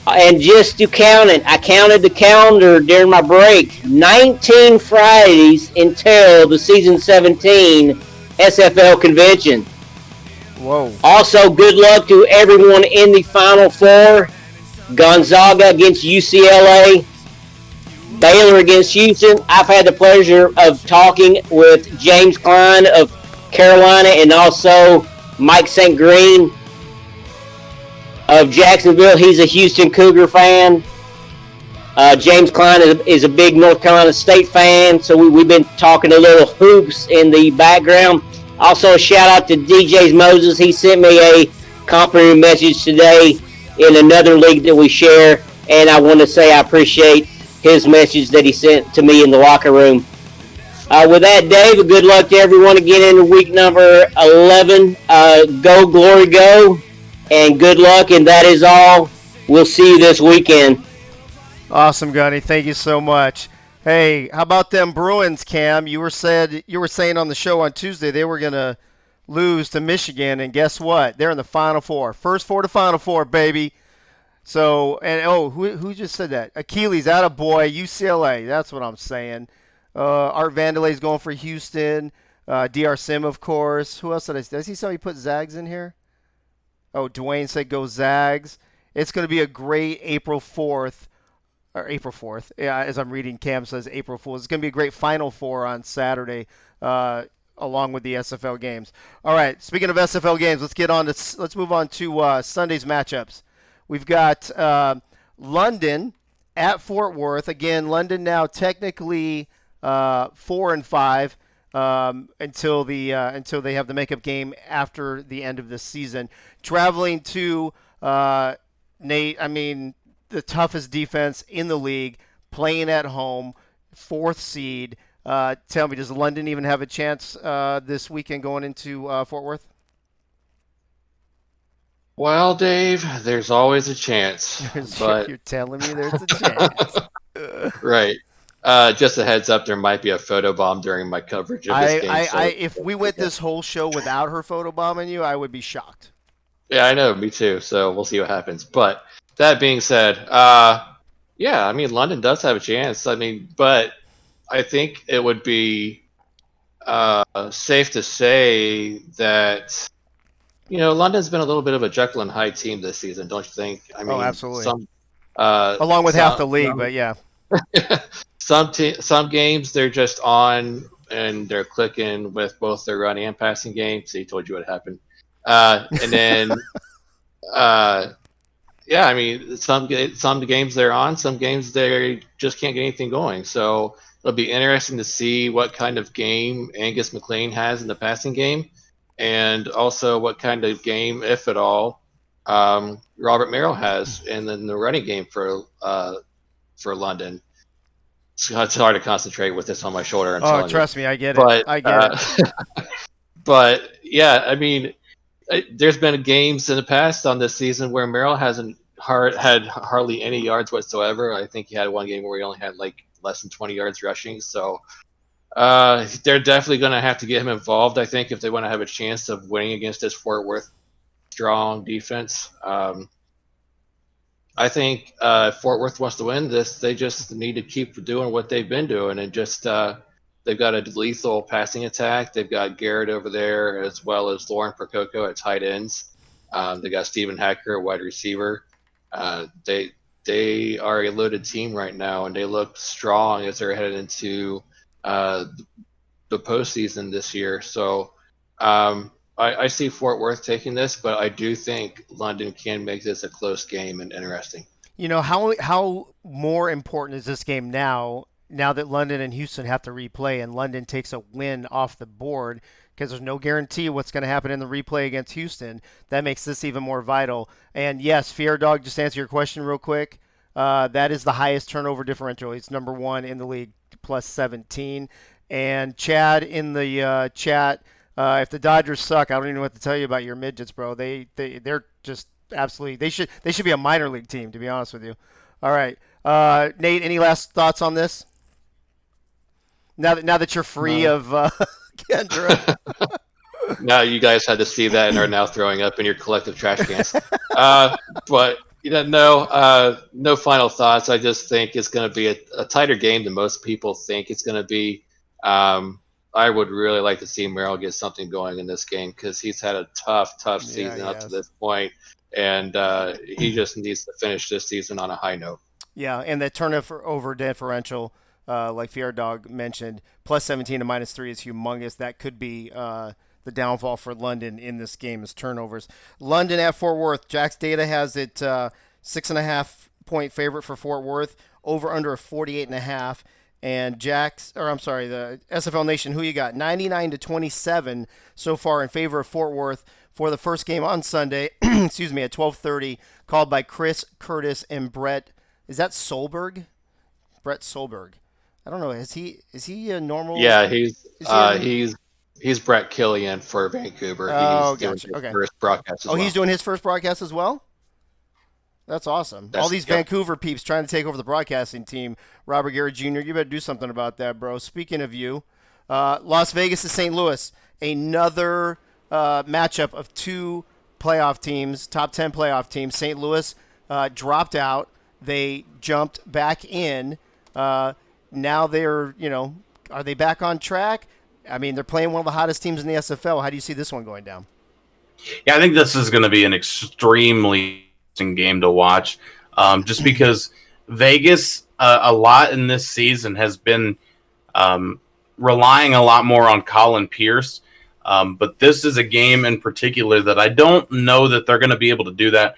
And just to count it, I counted the calendar during my break. 19 Fridays until the season 17 SFL convention. Whoa. Also, good luck to everyone in the Final Four. Gonzaga against UCLA. Baylor against Houston. I've had the pleasure of talking with James Klein of Carolina and also Mike St. Green of Jacksonville. He's a Houston Cougar fan. James Klein is a big North Carolina State fan, so we've been talking a little hoops in the background. Also, a shout out to DJ's Moses. He sent me a complimentary message today in another league that we share, and I want to say I appreciate his message that he sent to me in the locker room. With that, Dave, good luck to everyone again in week number 11. Go, Glory, go, and good luck, and that is all. We'll see you this weekend. Awesome, Gunny. Thank you so much. Hey, how about them Bruins, Cam? You were saying on the show on Tuesday they were gonna lose to Michigan, and guess what? They're in the Final Four. First 4 to Final Four, baby. So, and who just said that? Achilles, attaboy, UCLA. That's what I'm saying. Art Vandelay's going for Houston. DR Sim, of course. Who else did I say? Does he say he put Zags in here? Oh, Dwayne said go Zags. It's going to be a great April 4th. Or April 4th. Yeah, as I'm reading, Cam says April Fool's. It's going to be a great Final Four on Saturday, along with the SFL games. All right, speaking of SFL games, let's move on to Sunday's matchups. We've got London at Fort Worth. Again, London now technically 4-5 until they have the makeup game after the end of the season. Traveling to Nate, I mean, the toughest defense in the league, playing at home, 4th seed. Tell me, does London even have a chance this weekend going into Fort Worth? Well, Dave, there's always a chance. But You're telling me there's a chance. right. Just a heads up, there might be a photobomb during my coverage of this game. If we went this whole show without her photobombing you, I would be shocked. Yeah, I know, me too. So we'll see what happens. But that being said, yeah, I mean, London does have a chance. I mean, but I think it would be safe to say that, you know, London's been a little bit of a Jekyll and Hyde team this season, don't you think? I mean, absolutely. Along with half the league, but yeah. Some games they're just on and they're clicking with both their running and passing game. See, told you what happened. And then, yeah, I mean, some games they're on, some games they just can't get anything going. So it'll be interesting to see what kind of game Angus McLean has in the passing game, and also what kind of game, if at all, Robert Merrill has in the running game for London. It's hard to concentrate with this on my shoulder. Trust me, I get it. I get it. But yeah, I mean, there's been games in the past on this season where Merrill hasn't had hardly any yards whatsoever. I think he had one game where he only had like less than 20 yards rushing. So they're definitely going to have to get him involved, I think, if they want to have a chance of winning against this Fort Worth strong defense. I think Fort Worth wants to win this. They just need to keep doing what they've been doing, and just they've got a lethal passing attack. They've got Garrett over there, as well as Lauren Prococo at tight ends. They got Stephen Hacker at wide receiver. They are a loaded team right now, and they look strong as they're headed into uh, the postseason this year. So I see Fort Worth taking this, but I do think London can make this a close game and interesting. You know, how more important is this game now that London and Houston have to replay and London takes a win off the board, because there's no guarantee what's going to happen in the replay against Houston. That makes this even more vital. And yes, Fear Dog, just to answer your question real quick, that is the highest turnover differential. He's number 1 in the league, plus 17. And Chad in the chat, if the Dodgers suck, I don't even know what to tell you about your midgets, bro. They're just absolutely, they should be a minor league team, to be honest with you. All right, Nate, any last thoughts on this? Now that you're free of Kendra. Now you guys had to see that and are now throwing up in your collective trash cans. But no final thoughts. I just think it's going to be a tighter game than most people think it's going to be. I would really like to see Merrill get something going in this game, because he's had a tough season up to this point, and he just needs to finish this season on a high note. Yeah, and the turnover differential, like Fear Dog mentioned, plus 17 to minus 3 is humongous. That could be the downfall for London in this game, is turnovers. London at Fort Worth. Jack's data has it 6.5 point favorite for Fort Worth, over under a 48.5. And the SFL Nation, who you got? 99-27 so far in favor of Fort Worth for the first game on Sunday. Excuse me, at 12:30, called by Chris Curtis and Brett. Is that Solberg? Brett Solberg. I don't know. Is he a normal? Yeah, he's Brett Killian for Vancouver. Oh, He's doing gotcha. his Okay. first broadcast as well. He's doing his first broadcast as well? That's awesome. All these Vancouver peeps trying to take over the broadcasting team. Robert Garrett Jr., you better do something about that, bro. Speaking of you, Las Vegas to St. Louis. Another matchup of two playoff teams, top 10 playoff teams. St. Louis dropped out. They jumped back in. Now they're, are they back on track? I mean, they're playing one of the hottest teams in the SFL. How do you see this one going down? Yeah, I think this is going to be an extremely interesting game to watch, just because Vegas a lot in this season has been relying a lot more on Colin Pierce. But this is a game in particular that I don't know that they're going to be able to do that.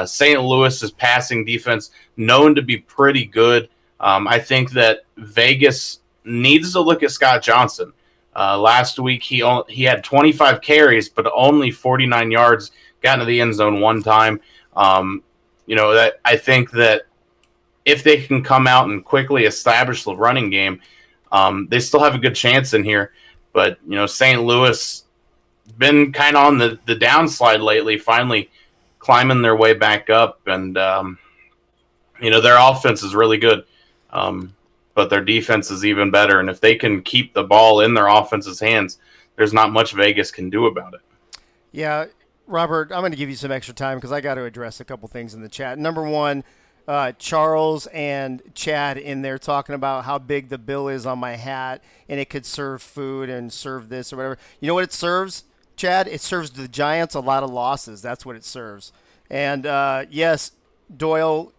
St. Louis's passing defense known to be pretty good. I think that Vegas needs to look at Scott Johnson. Last week he had 25 carries, but only 49 yards. Got into the end zone one time. That I think that if they can come out and quickly establish the running game, they still have a good chance in here. But St. Louis been kind of on the downslide lately. Finally climbing their way back up, and their offense is really good. But their defense is even better. And if they can keep the ball in their offense's hands, there's not much Vegas can do about it. Yeah, Robert, I'm going to give you some extra time because I got to address a couple things in the chat. Number one, Charles and Chad in there talking about how big the bill is on my hat and it could serve food and serve this or whatever. You know what it serves, Chad? It serves the Giants a lot of losses. That's what it serves. And, yes, Doyle,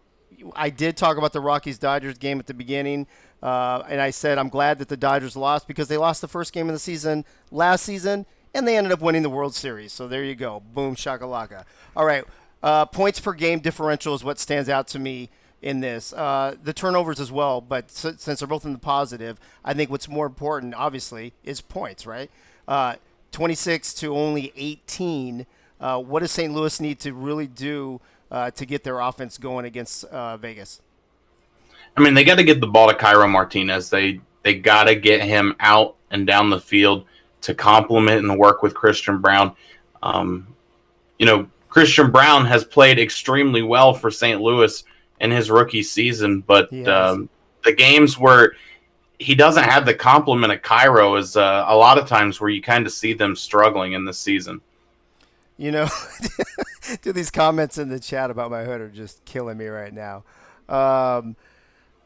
I did talk about the Rockies-Dodgers game at the beginning. And I said I'm glad that the Dodgers lost because they lost the first game of the season last season, and they ended up winning the World Series. So there you go. Boom, shakalaka. All right, points per game differential is what stands out to me in this. The turnovers as well, but since they're both in the positive, I think what's more important, obviously, is points, right? 26 to only 18. What does St. Louis need to really do to get their offense going against Vegas? I mean, they got to get the ball to Cairo Martinez. They got to get him out and down the field to complement and work with Christian Brown. Christian Brown has played extremely well for St. Louis in his rookie season, but the games where he doesn't have the complement of Cairo is a lot of times where you kind of see them struggling in this season. Dude, these comments in the chat about my hood are just killing me right now. Um,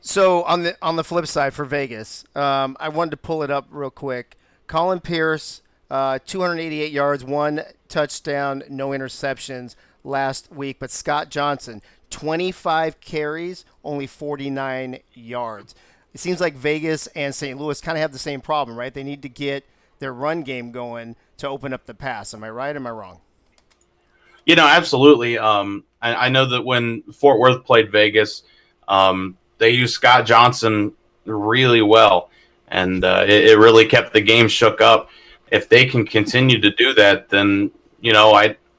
so on the flip side for Vegas, I wanted to pull it up real quick. Colin Pierce, 288 yards, 1 touchdown, no interceptions last week. But Scott Johnson, 25 carries, only 49 yards. It seems like Vegas and St. Louis kind of have the same problem, right? They need to get their run game going to open up the pass. Am I right? Am I wrong? Absolutely. I know that when Fort Worth played Vegas, they used Scott Johnson really well, and it really kept the game shook up. If they can continue to do that, then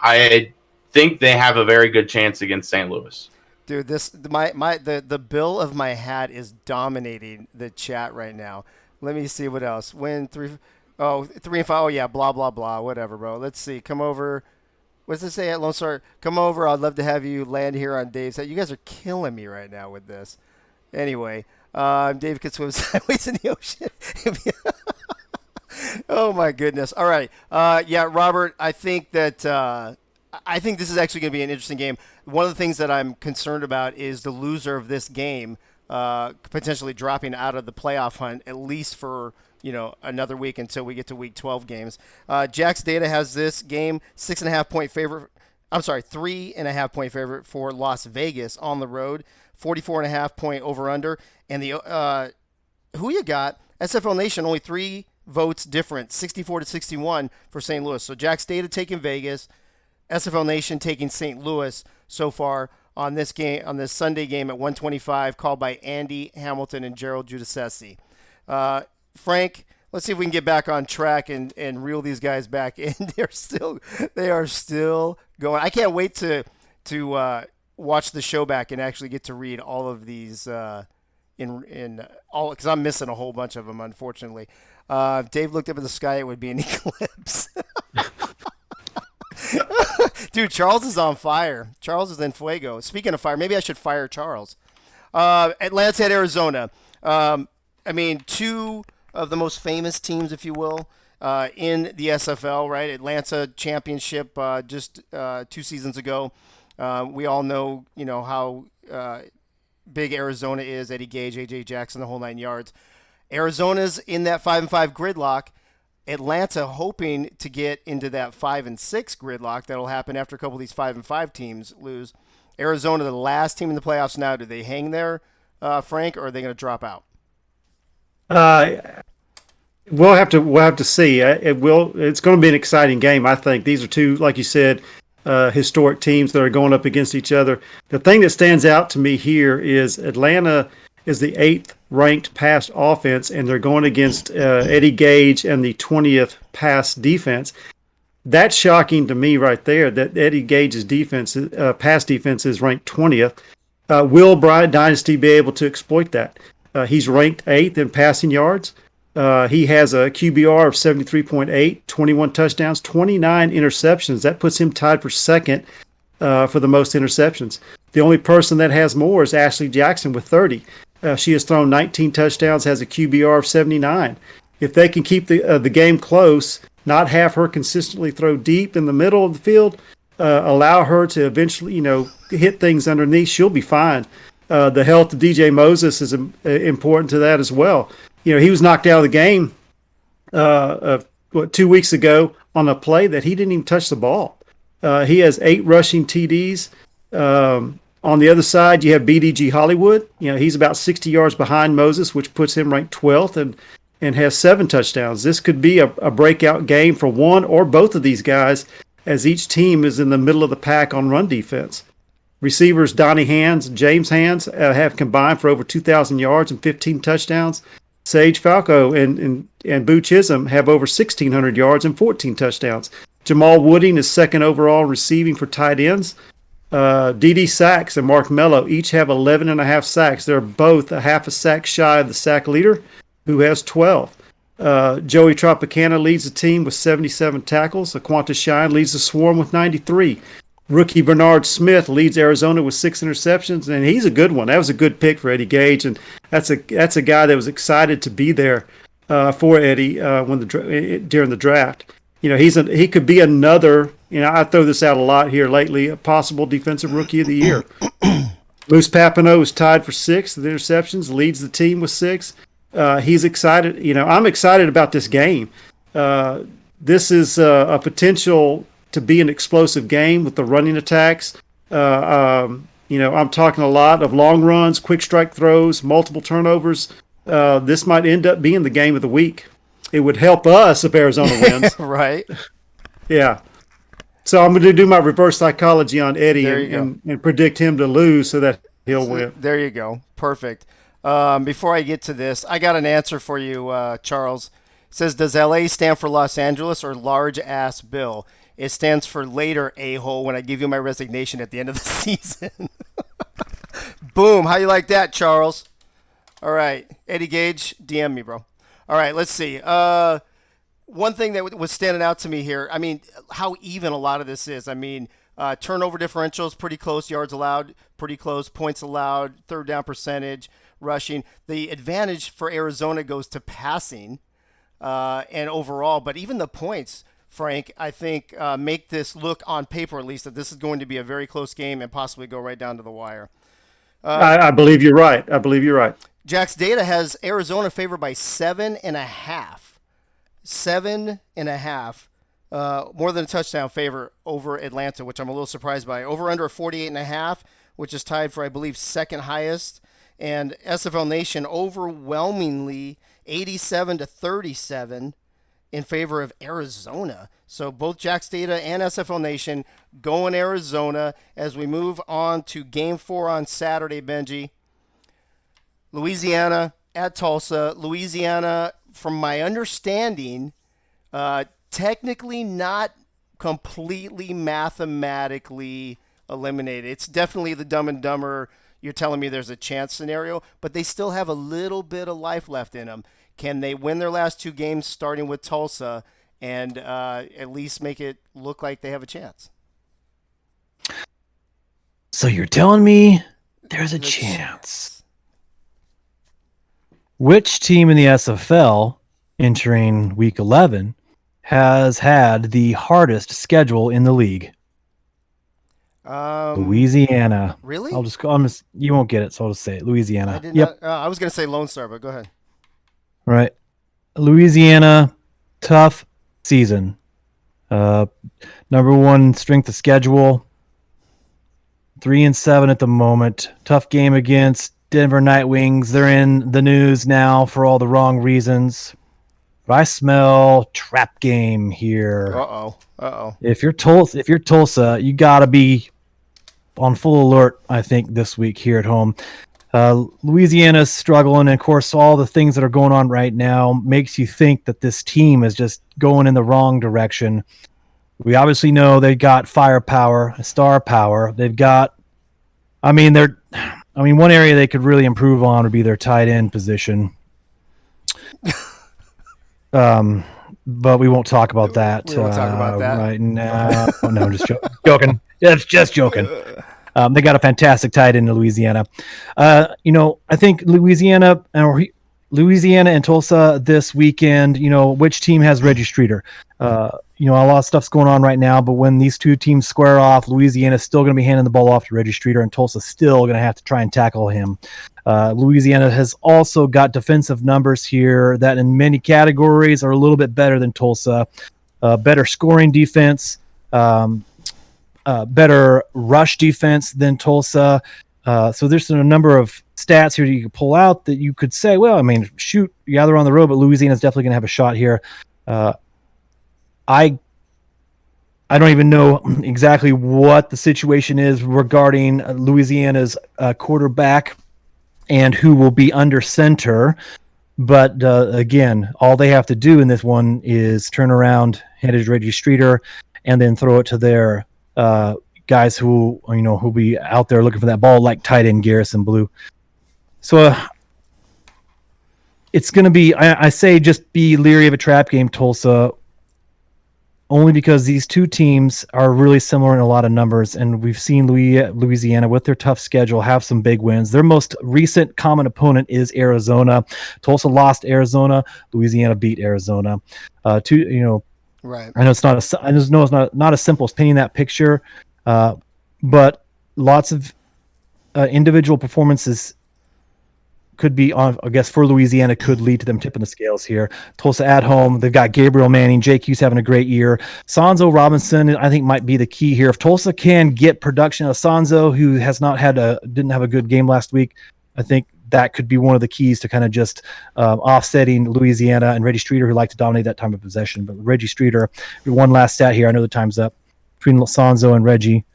I think they have a very good chance against St. Louis. Dude, the bill of my hat is dominating the chat right now. Let me see what else. Win 3-5. Oh yeah, blah blah blah. Whatever, bro. Let's see. Come over. What does it say at Lone Star? Come over. I'd love to have you land here on Dave's head. You guys are killing me right now with this. Anyway, Dave could swim sideways in the ocean. Oh my goodness. All right. Yeah, Robert. I think this is actually going to be an interesting game. One of the things that I'm concerned about is the loser of this game potentially dropping out of the playoff hunt, at least for another week until we get to week 12 games. Jack's Data has this game 6.5-point favorite. I'm sorry, 3.5-point favorite for Las Vegas on the road. 44.5-point over under. And the who you got? SFL Nation only 3 votes different, 64-61 for St. Louis. So Jack's Data taking Vegas, SFL Nation taking St. Louis so far on this game, on this Sunday game at 125, called by Andy Hamilton and Gerald Giudice. Frank, let's see if we can get back on track and reel these guys back in. They are still going. I can't wait to watch the show back and actually get to read all of these in all, because I'm missing a whole bunch of them, unfortunately. If Dave looked up at the sky, it would be an eclipse. Dude, Charles is on fire. Charles is in fuego. Speaking of fire, maybe I should fire Charles. Atlanta at Arizona. Two of the most famous teams, if you will, in the SFL, right? Atlanta championship just 2 seasons ago. We all know, how big Arizona is. Eddie Gage, A.J. Jackson, the whole 9 yards. Arizona's in that 5-5 gridlock. Atlanta hoping to get into that 5-6 gridlock. That'll happen after a couple of these 5-5 teams lose. Arizona, the last team in the playoffs now. Do they hang there, Frank, or are they going to drop out? We'll have to see. It's going to be an exciting game. I think these are two, like you said, historic teams that are going up against each other. The thing that stands out to me here is Atlanta is the 8th ranked pass offense, and they're going against Eddie Gage and the 20th pass defense. That's shocking to me right there, that Eddie Gage's defense, pass defense, is ranked 20th. Will Bryant Dynasty be able to exploit that? He's ranked 8th in passing yards. He has a QBR of 73.8, 21 touchdowns, 29 interceptions. That puts him tied for second for the most interceptions. The only person that has more is Ashley Jackson with 30. She has thrown 19 touchdowns, has a QBR of 79. If they can keep the game close, not have her consistently throw deep in the middle of the field, allow her to eventually, hit things underneath, she'll be fine. The health of DJ Moses is important to that as well. He was knocked out of the game 2 weeks ago on a play that he didn't even touch the ball. He has 8 rushing TDs. On the other side, you have BDG Hollywood. He's about 60 yards behind Moses, which puts him ranked 12th and has 7 touchdowns. This could be a breakout game for one or both of these guys, as each team is in the middle of the pack on run defense. Receivers Donnie Hands and James Hands have combined for over 2,000 yards and 15 touchdowns. Sage Falco and Boo Chisholm have over 1,600 yards and 14 touchdowns. Jamal Wooding is second overall receiving for tight ends. D.D. Sachs and Mark Mello each have 11.5 sacks. They're both a half a sack shy of the sack leader, who has 12. Joey Tropicana leads the team with 77 tackles. Aquanta Shine leads the swarm with 93. Rookie Bernard Smith leads Arizona with 6 interceptions, and he's a good one. That was a good pick for Eddie Gage, and that's a guy that was excited to be there for Eddie during the draft. he could be another. I throw this out a lot here lately. A possible defensive rookie of the year. Moose Papineau is tied for 6th with interceptions, leads the team with 6. He's excited. I'm excited about this game. This is a potential to be an explosive game with the running attacks. I'm talking a lot of long runs, quick strike throws, multiple turnovers. This might end up being the game of the week. It would help us if Arizona wins. Right. Yeah. So I'm going to do my reverse psychology on Eddie and predict him to lose so that he'll win. There you go. Perfect. Before I get to this, I got an answer for you, Charles. It says, does LA stand for Los Angeles or large ass Bill? It stands for later, a-hole, when I give you my resignation at the end of the season. Boom. How you like that, Charles? All right. Eddie Gage, DM me, bro. All right, let's see. One thing that was standing out to me here, I mean, how even a lot of this is. I mean, turnover differentials, pretty close. Yards allowed, pretty close. Points allowed, third down percentage, rushing. The advantage for Arizona goes to passing and overall. But even the points, Frank, I think make this look on paper, at least, that this is going to be a very close game and possibly go right down to the wire. I believe you're right. Jack's data has Arizona favored by 7.5. 7.5. More than a touchdown favor over Atlanta, which I'm a little surprised by. Over under 48.5, which is tied for, I believe, second highest. And SFL Nation overwhelmingly 87-37 in favor of Arizona. So both Jack's Data and SFL Nation going Arizona as we move on to Game 4 on Saturday, Benji. Louisiana at Tulsa. Louisiana, from my understanding, technically not completely mathematically eliminated. It's definitely the Dumb and Dumber, you're telling me there's a chance scenario, but they still have a little bit of life left in them. Can they win their last 2 games starting with Tulsa and at least make it look like they have a chance? So you're telling me there's a chance. Which team in the SFL entering week 11 has had the hardest schedule in the league? Louisiana. Really? You won't get it, so I'll just say it. Louisiana. I was going to say Lone Star, but go ahead. Right. Louisiana, tough season. Number 1 strength of schedule. 3-7 at the moment. Tough game against Denver Nightwings. They're in the news now for all the wrong reasons. But I smell trap game here. Uh-oh. If you're Tulsa, you got to be on full alert, I think, this week here at home. Louisiana's struggling, and of course, all the things that are going on right now makes you think that this team is just going in the wrong direction. We obviously know they've got firepower, star power. They've got, one area they could really improve on would be their tight end position. But we won't talk about that. We won't talk about that right now. No, I'm just joking. Just joking. They got a fantastic tight end in Louisiana. I think Louisiana and Tulsa this weekend. Which team has Reggie Streeter? A lot of stuff's going on right now, but when these two teams square off, Louisiana's still going to be handing the ball off to Reggie Streeter, and Tulsa's still going to have to try and tackle him. Louisiana has also got defensive numbers here that in many categories are a little bit better than Tulsa. Better scoring defense, better rush defense than Tulsa. So there's a number of stats here you can pull out that you could say, they're on the road, but Louisiana's definitely going to have a shot here. I don't even know exactly what the situation is regarding Louisiana's quarterback and who will be under center. But again, all they have to do in this one is turn around, hand it to Reggie Streeter, and then throw it to their guys who'll be out there looking for that ball, like tight end Garrison Blue. So it's going to be, I say, just be leery of a trap game, Tulsa, only because these two teams are really similar in a lot of numbers, and we've seen Louisiana, with their tough schedule, have some big wins. Their most recent common opponent is Arizona. Tulsa lost Arizona. Louisiana beat Arizona. Right. I know it's not a, I just know it's not as simple as painting that picture, but lots of individual performances could be on, I guess, for Louisiana could lead to them tipping the scales here. Tulsa at home, they've got Gabriel Manning, JQ's having a great year. Sanzo Robinson, I think, might be the key here. If Tulsa can get production of Sanzo, who has not had didn't have a good game last week, I think that could be one of the keys to kind of just offsetting Louisiana and Reggie Streeter, who like to dominate that time of possession. But Reggie Streeter, one last stat here. I know the time's up between Sanzo and Reggie.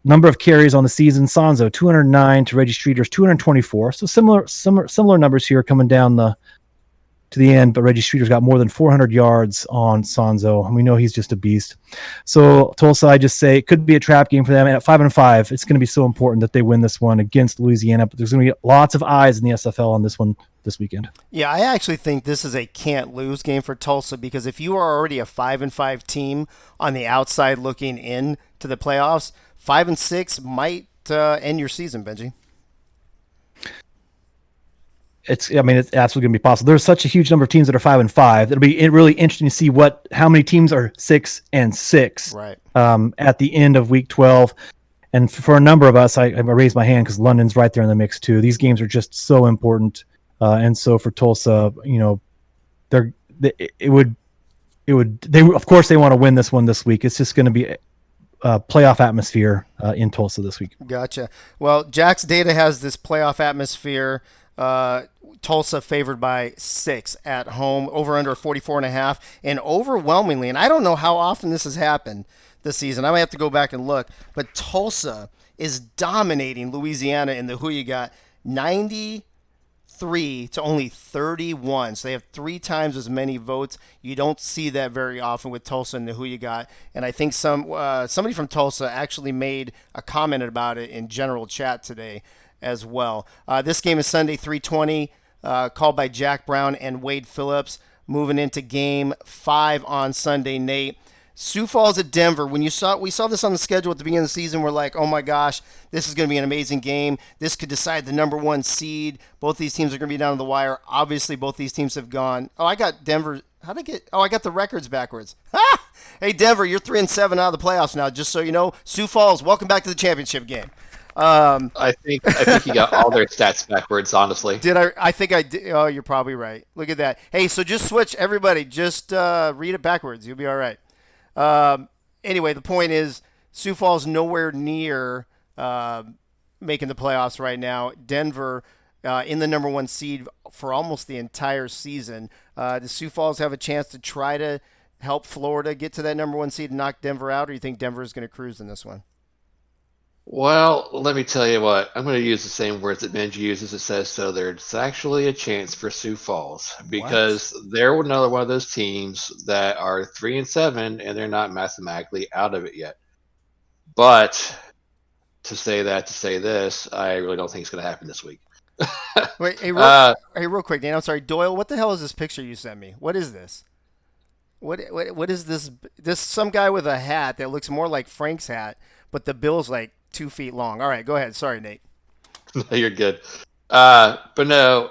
Number of carries on the season: Sanzo 209 to Reggie Streeter's 224. So similar numbers here coming down to the end. But Reggie Streeter's got more than 400 yards on Sanzo, and we know he's just a beast. So Tulsa, I just say it could be a trap game for them. And at 5-5, it's going to be so important that they win this one against Louisiana. But there's going to be lots of eyes in the SFL on this one this weekend. Yeah, I actually think this is a can't lose game for Tulsa, because if you are already a 5-5 team on the outside looking in to the playoffs, 5-6 might end your season, Benji. It's absolutely going to be possible. There's such a huge number of teams that are 5-5. It'll be really interesting to see how many teams are 6-6 Right. At the end of week 12. And for a number of us, I raised my hand because London's right there in the mix too. These games are just so important. And so for Tulsa, they of course they want to win this one this week. It's just going to be playoff atmosphere in Tulsa this week. Gotcha. Well, Jack's data has this playoff atmosphere. Tulsa favored by 6 at home, over under 44.5, and overwhelmingly, and I don't know how often this has happened this season. I might have to go back and look, but Tulsa is dominating Louisiana in the Who You Got, 93 to only 31. So they have 3 times as many votes. You don't see that very often with Tulsa and the Who You Got. And I think somebody from Tulsa actually made a comment about it in general chat today as well. This game is Sunday, 3:20, called by Jack Brown and Wade Phillips. Moving into game 5 on Sunday, Nate. Sioux Falls at Denver. When we saw this on the schedule at the beginning of the season, we're like, oh my gosh, this is going to be an amazing game. This could decide the number 1 seed. Both these teams are going to be down to the wire. Obviously, both these teams have gone. Oh, I got Denver. I got the records backwards. Ha! Hey, Denver, you're 3-7 out of the playoffs now. Just so you know, Sioux Falls, welcome back to the championship game. I think you got all their stats backwards, honestly. Did I? I think I did. Oh, you're probably right. Look at that. Hey, so just switch, everybody. Just read it backwards. You'll be all right. Anyway, the point is, Sioux Falls nowhere near making the playoffs right now. Denver in the number 1 seed for almost the entire season. Does Sioux Falls have a chance to try to help Florida get to that number 1 seed and knock Denver out, or do you think Denver is going to cruise in this one? Well, let me tell you what. I'm going to use the same words that Benji uses. It says so. There's actually a chance for Sioux Falls because they're another one of those teams that are 3-7 and they're not mathematically out of it yet. But to say this, I really don't think it's going to happen this week. Wait, hey, real quick, Dan. I'm sorry, Doyle. What the hell is this picture you sent me? What is this? What is this? This some guy with a hat that looks more like Frank's hat, but the bill's like 2 feet long. All right, go ahead. Sorry, Nate. No, you're good. But no,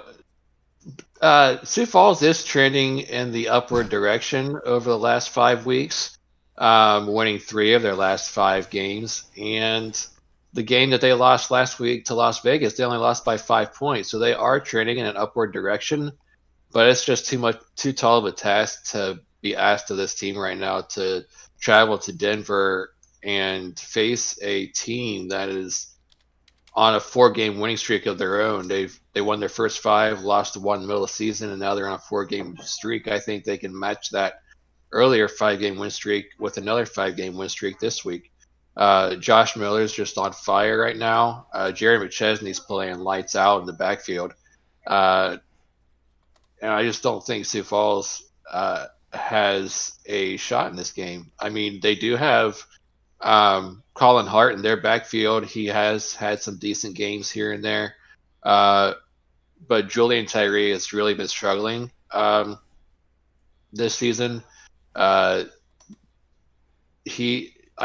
Sioux Falls is trending in the upward direction over the last 5 weeks, winning 3 of their last 5 games. And the game that they lost last week to Las Vegas, they only lost by 5 points. So they are trending in an upward direction. But it's just too tall of a task to be asked of this team right now to travel to Denver and face a team that is on a 4-game winning streak of their own. They won their first 5, lost 1 in the middle of the season, and now they're on a 4-game streak. I think they can match that earlier 5-game win streak with another 5-game win streak this week. Josh Miller's just on fire right now. Jerry McChesney's playing lights out in the backfield. And I just don't think Sioux Falls has a shot in this game. I mean, they do have Colin Hart in their backfield. He has had some decent games here and there. But Julian Tyree has really been struggling this season. I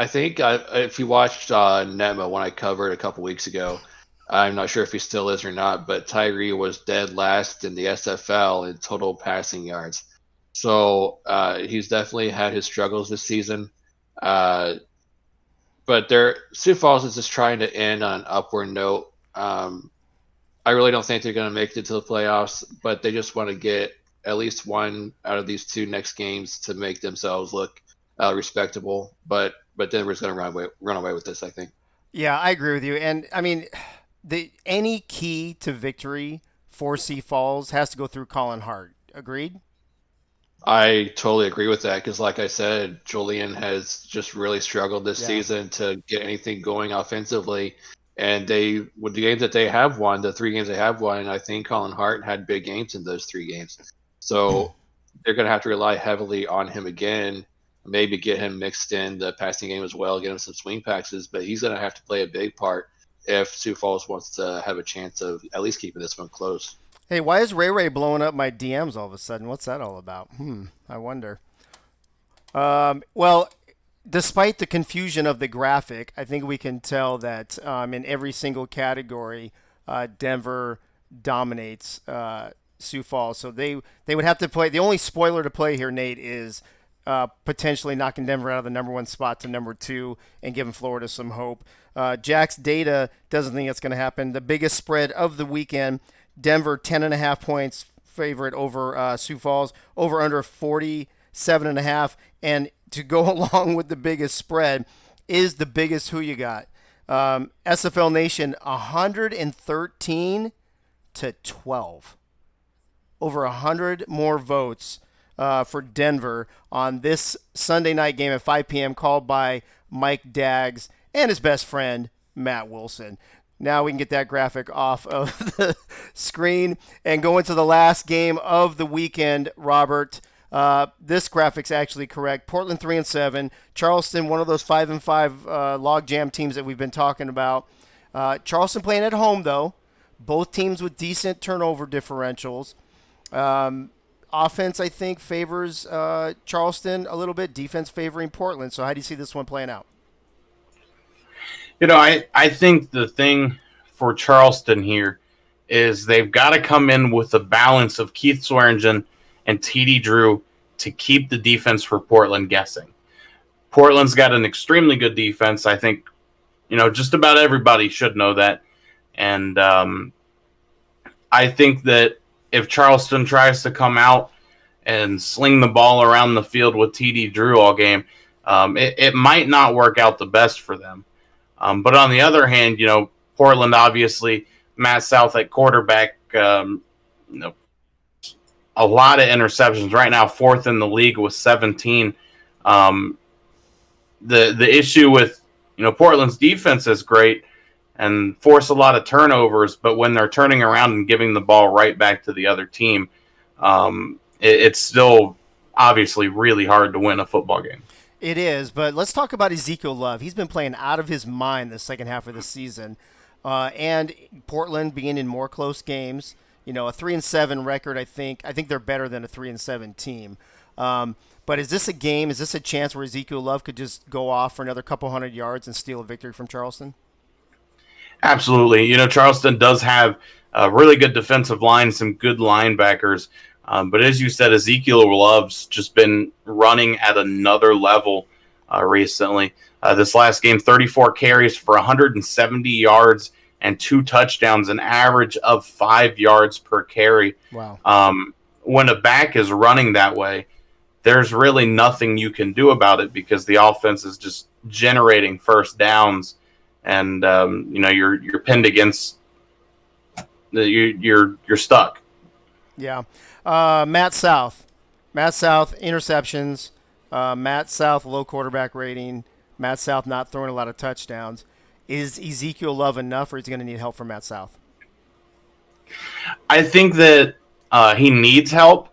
think if you watched Netma when I covered a couple weeks ago, I'm not sure if he still is or not, but Tyree was dead last in the SFL in total passing yards. So he's definitely had his struggles this season. But Sioux Falls is just trying to end on an upward note. I really don't think they're going to make it to the playoffs, but they just want to get at least one out of these two next games to make themselves look respectable. But Denver's going to run away with this, I think. Yeah, I agree with you. And I mean, any key to victory for Sioux Falls has to go through Colin Hart. Agreed? I totally agree with that because, like I said, Julian has just really struggled this season to get anything going offensively. And with the games that they have won, the 3 games they have won, I think Colin Hart had big games in those 3 games. So they're going to have to rely heavily on him again, maybe get him mixed in the passing game as well, get him some swing passes. But he's going to have to play a big part if Sioux Falls wants to have a chance of at least keeping this one close. Hey, why is Ray blowing up my DMs all of a sudden? What's that all about? I wonder. Well, despite the confusion of the graphic, I think we can tell that in every single category, Denver dominates Sioux Falls. So they would have to play. The only spoiler to play here, Nate, is potentially knocking Denver out of the number 1 spot to number 2 and giving Florida some hope. Jack's data doesn't think it's going to happen. The biggest spread of the weekend, Denver 10.5 points favorite over Sioux Falls, over under 47.5, and to go along with the biggest spread is the biggest who you got. SFL Nation 113 to 12. Over 100 more votes for Denver on this Sunday night game at 5 p.m. called by Mike Daggs and his best friend, Matt Wilson. Now we can get that graphic off of the screen and go into the last game of the weekend, Robert. This graphic's actually correct. Portland 3-7. Charleston, one of those 5-5 logjam teams that we've been talking about. Charleston playing at home, though. Both teams with decent turnover differentials. Offense, I think, favors Charleston a little bit. Defense favoring Portland. So how do you see this one playing out? I think the thing for Charleston here is they've got to come in with a balance of Keith Swearingen and TD Drew to keep the defense for Portland guessing. Portland's got an extremely good defense. I think, just about everybody should know that. And I think that if Charleston tries to come out and sling the ball around the field with TD Drew all game, it might not work out the best for them. But on the other hand, Portland, obviously, Matt South at quarterback, a lot of interceptions. Right now, 4th in the league with 17. The issue with, Portland's defense is great and force a lot of turnovers, but when they're turning around and giving the ball right back to the other team, it's still obviously really hard to win a football game. It is, but let's talk about Ezekiel Love. He's been playing out of his mind the second half of the season, and Portland being in more close games. A 3-7 record. I think they're better than a 3-7 team. But is this a game? Is this a chance where Ezekiel Love could just go off for another couple hundred yards and steal a victory from Charleston? Absolutely. Charleston does have a really good defensive line, some good linebackers. But as you said, Ezekiel Love's just been running at another level recently. This last game, 34 carries for 170 yards and 2 touchdowns, an average of 5 yards per carry. Wow. When a back is running that way, there's really nothing you can do about it because the offense is just generating first downs, and you're pinned against. You're stuck. Yeah. Matt South, interceptions. Matt South, low quarterback rating. Matt South not throwing a lot of touchdowns. Is Ezekiel Love enough, or is he going to need help from Matt South? I think that he needs help,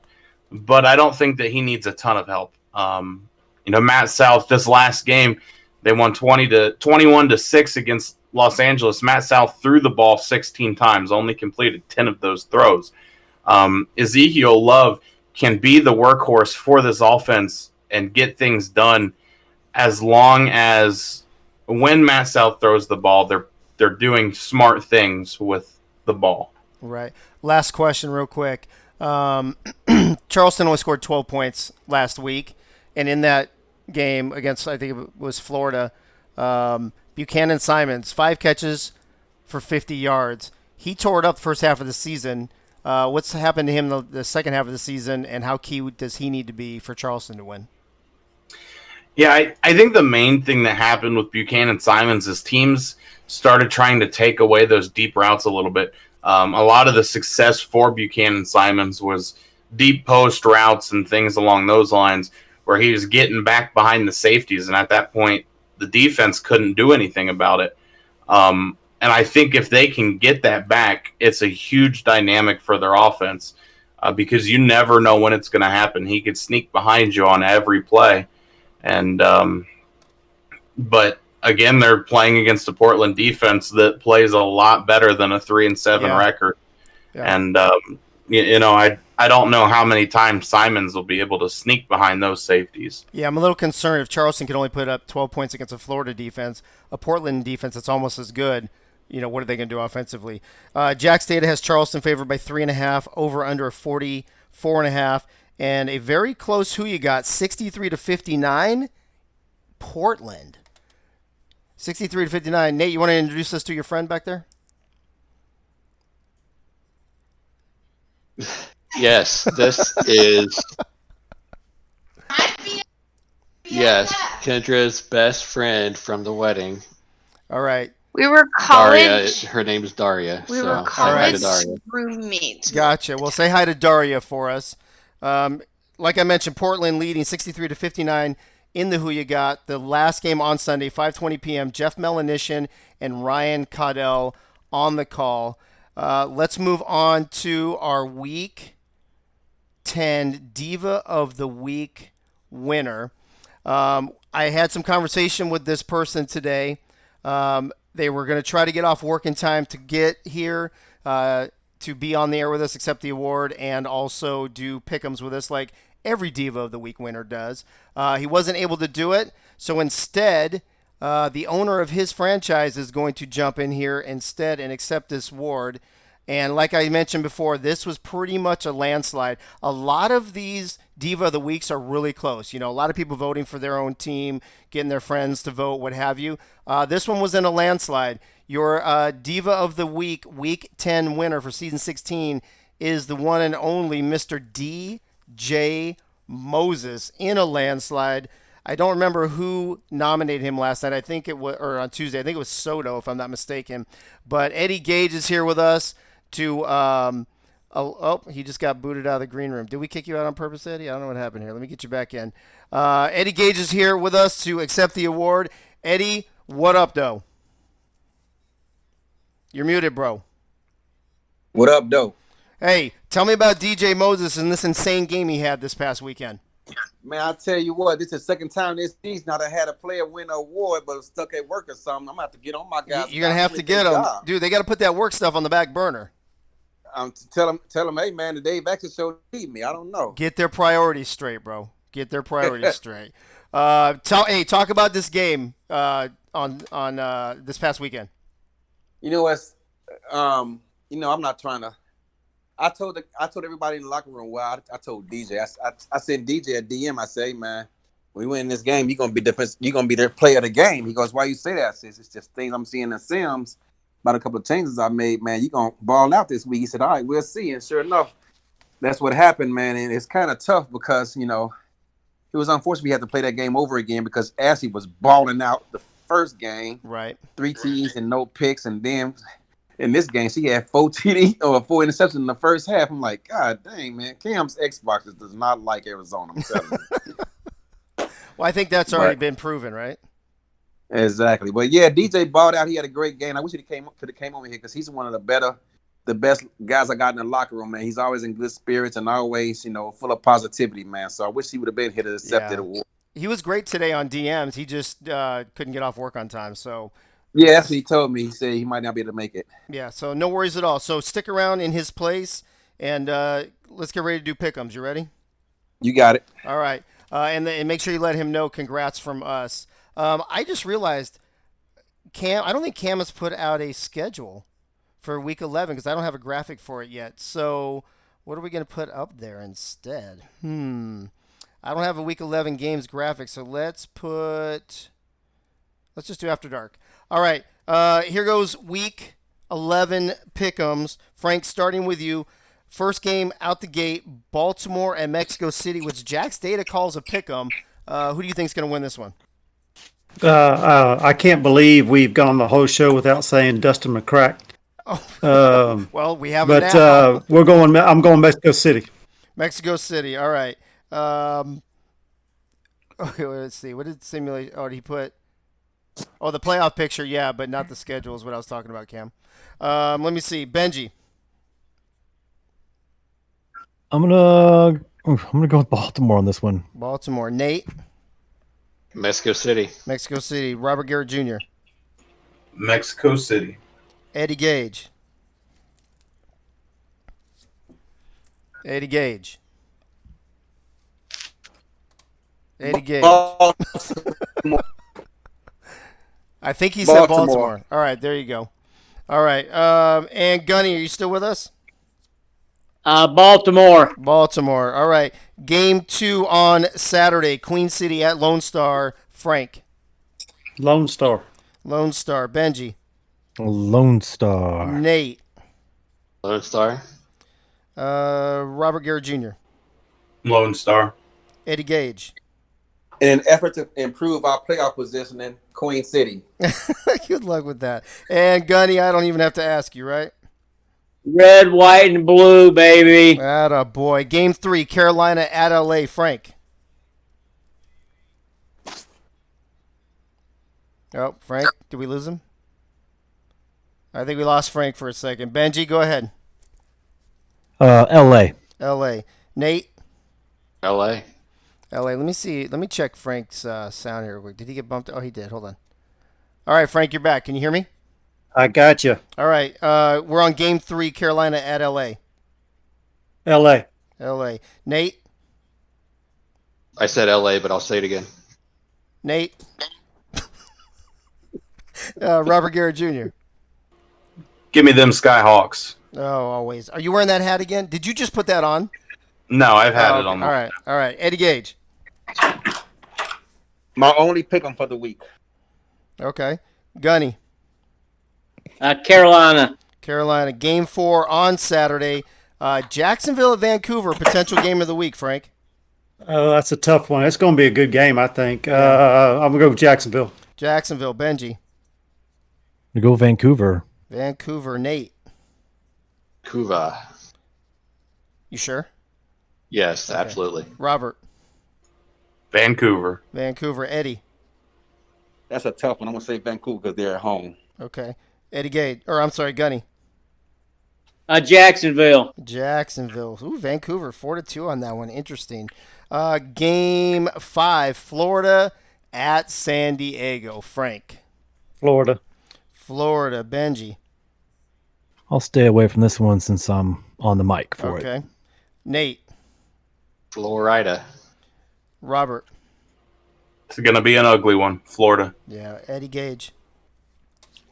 but I don't think that he needs a ton of help. Matt South, this last game, they won 21-6 against Los Angeles. Matt South threw the ball 16 times, only completed 10 of those throws. Ezekiel Love can be the workhorse for this offense and get things done as long as when Matt South throws the ball, they're doing smart things with the ball. Right. Last question real quick. Charleston only scored 12 points last week, and in that game against, I think it was Florida, Buchanan Simons, 5 catches for 50 yards. He tore it up the first half of the season. What's happened to him the second half of the season, and how key does he need to be for Charleston to win? Yeah, I think the main thing that happened with Buchanan Simons is teams started trying to take away those deep routes a little bit. A lot of the success for Buchanan Simons was deep post routes and things along those lines where he was getting back behind the safeties. And at that point, the defense couldn't do anything about it. And I think if they can get that back, it's a huge dynamic for their offense because you never know when it's going to happen. He could sneak behind you on every play. And but again, they're playing against a Portland defense that plays a lot better than a 3-7 record. Yeah. And I don't know how many times Simons will be able to sneak behind those safeties. Yeah, I'm a little concerned if Charleston can only put up 12 points against a Florida defense, a Portland defense that's almost as good. What are they going to do offensively? Jack's data has Charleston favored by 3.5, over under 44.5. And a very close who you got, 63-59, Portland. 63-59. Nate, you want to introduce us to your friend back there? Yes, this is Kendra's best friend from the wedding. All right. We were college. Daria, her name is Daria. We were college Daria. roommates. Gotcha. Well, say hi to Daria for us. Like I mentioned, Portland leading 63-59 in the Who You Got. The last game on Sunday, 5:20 p.m. Jeff Melanishin and Ryan Caudell on the call. Let's move on to our Week 10 Diva of the Week winner. I had some conversation with this person today. They were going to try to get off work in time to get here, to be on the air with us, accept the award, and also do pick'ems with us like every Diva of the Week winner does. He wasn't able to do it, so instead, the owner of his franchise is going to jump in here instead and accept this award. And like I mentioned before, this was pretty much a landslide. A lot of these Diva of the Weeks are really close. A lot of people voting for their own team, getting their friends to vote, what have you. This one was in a landslide. Your Diva of the Week, Week 10 winner for Season 16 is the one and only Mr. D.J. Moses in a landslide. I don't remember who nominated him last night. I think it was, or on Tuesday. I think it was Soto, if I'm not mistaken. But Eddie Gage is here with us to. He just got booted out of the green room. Did we kick you out on purpose, Eddie? I don't know what happened here. Let me get you back in. Eddie Gage is here with us to accept the award. Eddie, what up, though? You're muted, bro. What up, though? Hey, tell me about DJ Moses and this insane game he had this past weekend. Man, I tell you what, this is the second time this season I had a player win an award, but was stuck at work or something. I'm going to have to get on my guys. You're going to have to get them. Dude, they got to put that work stuff on the back burner. Tell them, hey, man, the Dave Baxter show need me. I don't know. Get their priorities straight, bro. Get their priorities straight. Talk about this game on this past weekend. You know what's, I'm not trying to. I told everybody in the locker room. Well, I told DJ. I sent DJ a DM. I say, man, when we win this game, you're gonna be defense. You're gonna be the player of the game. He goes, why you say that? I says, it's just things I'm seeing in Sims about a couple of changes I made. Man, you gonna ball out this week. He said, all right, we'll see. And sure enough, that's what happened, man. And it's kind of tough because it was unfortunate we had to play that game over again because Ashley was balling out the first game, right? 3 TDs and no picks, and then in this game she had 4 TD or 4 interceptions in the first half. I'm like, God dang, man, Cam's Xbox does not like Arizona. I'm telling you. Well, I think that's already been proven, right? Exactly. But yeah, DJ balled out. He had a great game. I wish he could have came over here because he's one of the best guys I got in the locker room, man. He's always in good spirits and always, full of positivity, man. So I wish he would have been here to accept the award. He was great today on DMs. He just couldn't get off work on time. So yeah, that's what he told me. He said he might not be able to make it. Yeah, so no worries at all. So stick around in his place, and let's get ready to do pick'ems. You ready? You got it. All right. And make sure you let him know congrats from us. I just realized I don't think Cam has put out a schedule for Week 11 because I don't have a graphic for it yet. So What are we going to put up there instead? I don't have a Week 11 games graphic, so let's just do After Dark. All right, here goes Week 11 pick'ems. Frank, starting with you. First game out the gate, Baltimore and Mexico City, which Jack's data calls a pick'em. Who do you think is going to win this one? I can't believe we've gone the whole show without saying Dustin McCrack. Well, we have But it now. I'm going Mexico City. Mexico City. All right. Okay, let's see. What did simulate? Oh, did he put? Oh, the playoff picture. Yeah, but not the schedule is what I was talking about, Cam. Let me see. Benji. I'm gonna go with Baltimore on this one. Baltimore. Nate. Mexico City. Mexico City. Robert Garrett Jr. Mexico City. Eddie Gage. Eddie Gage. Eddie Gage. I think he said Baltimore. All right, there you go. All right. And Gunny, are you still with us? Baltimore. Baltimore. All right. Game 2 on Saturday. Queen City at Lone Star. Frank. Lone Star. Lone Star. Benji. Lone Star. Nate. Lone Star. Robert Garrett Jr. Lone Star. Eddie Gage. In an effort to improve our playoff positioning, Queen City. Good luck with that. And Gunny, I don't even have to ask you, right? Red, white, and blue, baby. Atta boy. Game 3, Carolina at LA. Frank. Oh, Frank, did we lose him? I think we lost Frank for a second. Benji, go ahead. LA. LA. Nate. LA. LA. Let me see. Let me check Frank's sound here real quick. Did he get bumped? Oh, he did. Hold on. All right, Frank, you're back. Can you hear me? I got you. All right. We're on game 3, Carolina at LA. L.A. LA. Nate. I said LA, but I'll say it again. Nate. Robert Garrett Jr. Give me them Skyhawks. Oh, always. Are you wearing that hat again? Did you just put that on? No, I've had Oh, it on. All right. All right. Eddie Gage. My only pick 'em for the week. Okay. Gunny. Carolina. Carolina. Game 4 on Saturday. Jacksonville at Vancouver. Potential game of the week, Frank. Oh, that's a tough one. It's going to be a good game, I think. I'm going to go with Jacksonville. Jacksonville. Benji. We go Vancouver. Vancouver. Nate. Cuba. You sure? Yes, absolutely. Robert. Vancouver. Vancouver. Eddie. That's a tough one. I'm going to say Vancouver because they're at home. Okay. Eddie Gage. Or, I'm sorry, Gunny. Jacksonville. Jacksonville. Ooh, Vancouver. 4-2 on that one. Interesting. Game 5. Florida at San Diego. Frank. Florida. Florida. Benji. I'll stay away from this one since I'm on the mic for it. Okay. Nate. Florida. Robert. It's going to be an ugly one. Florida. Yeah. Eddie Gage.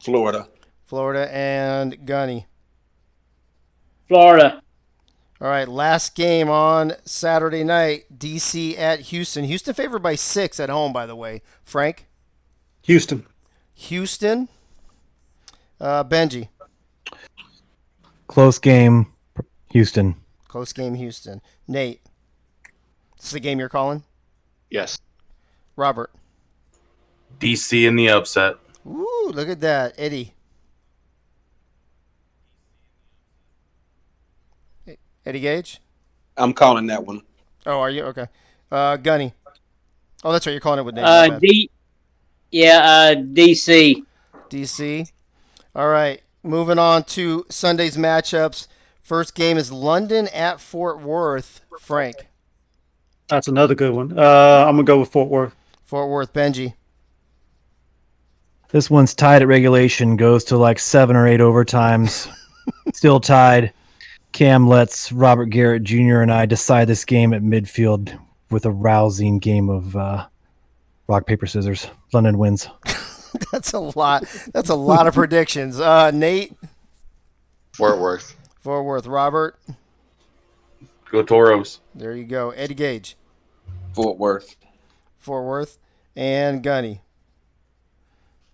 Florida. Florida. And Gunny. Florida. All right. Last game on Saturday night. DC at Houston. Houston favored by 6 at home, by the way. Frank. Houston. Houston. Benji. Close game, Houston. Close game, Houston. Nate. This is the game you're calling? Yes. Robert. DC in the upset. Ooh, look at that. Eddie. Eddie Gage? I'm calling that one. Oh, are you? Okay. Gunny. Oh, that's right. You're calling it with Nate. My bad. DC. DC. All right. Moving on to Sunday's matchups. First game is London at Fort Worth. Frank. That's another good one. I'm going to go with Fort Worth. Fort Worth. Benji. This one's tied at regulation, goes to like 7 or 8 overtimes. Still tied. Cam lets Robert Garrett Jr. and I decide this game at midfield with a rousing game of rock, paper, scissors. London wins. That's a lot. That's a lot of predictions. Nate. Fort Worth. Fort Worth. Robert. Go Toros. There you go. Eddie Gage, Fort Worth. Fort Worth, and Gunny.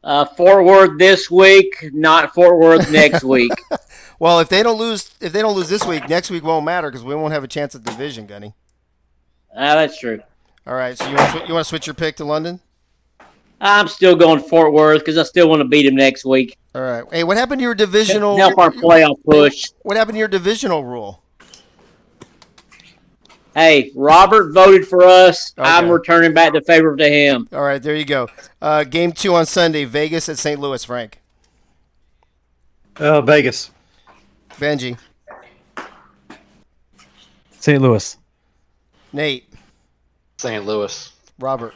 Fort Worth this week, not Fort Worth next week. Well, if they don't lose this week, next week won't matter because we won't have a chance at division, Gunny. That's true. All right, so you want to switch your pick to London? I'm still going Fort Worth because I still want to beat him next week. All right. Hey, what happened to your divisional? Help our playoff push. What happened to your divisional rule? Hey, Robert voted for us. Okay. I'm returning back the favor to him. All right, there you go. Game 2 on Sunday, Vegas at St. Louis, Frank. Vegas. Benji. St. Louis. Nate. St. Louis. Robert.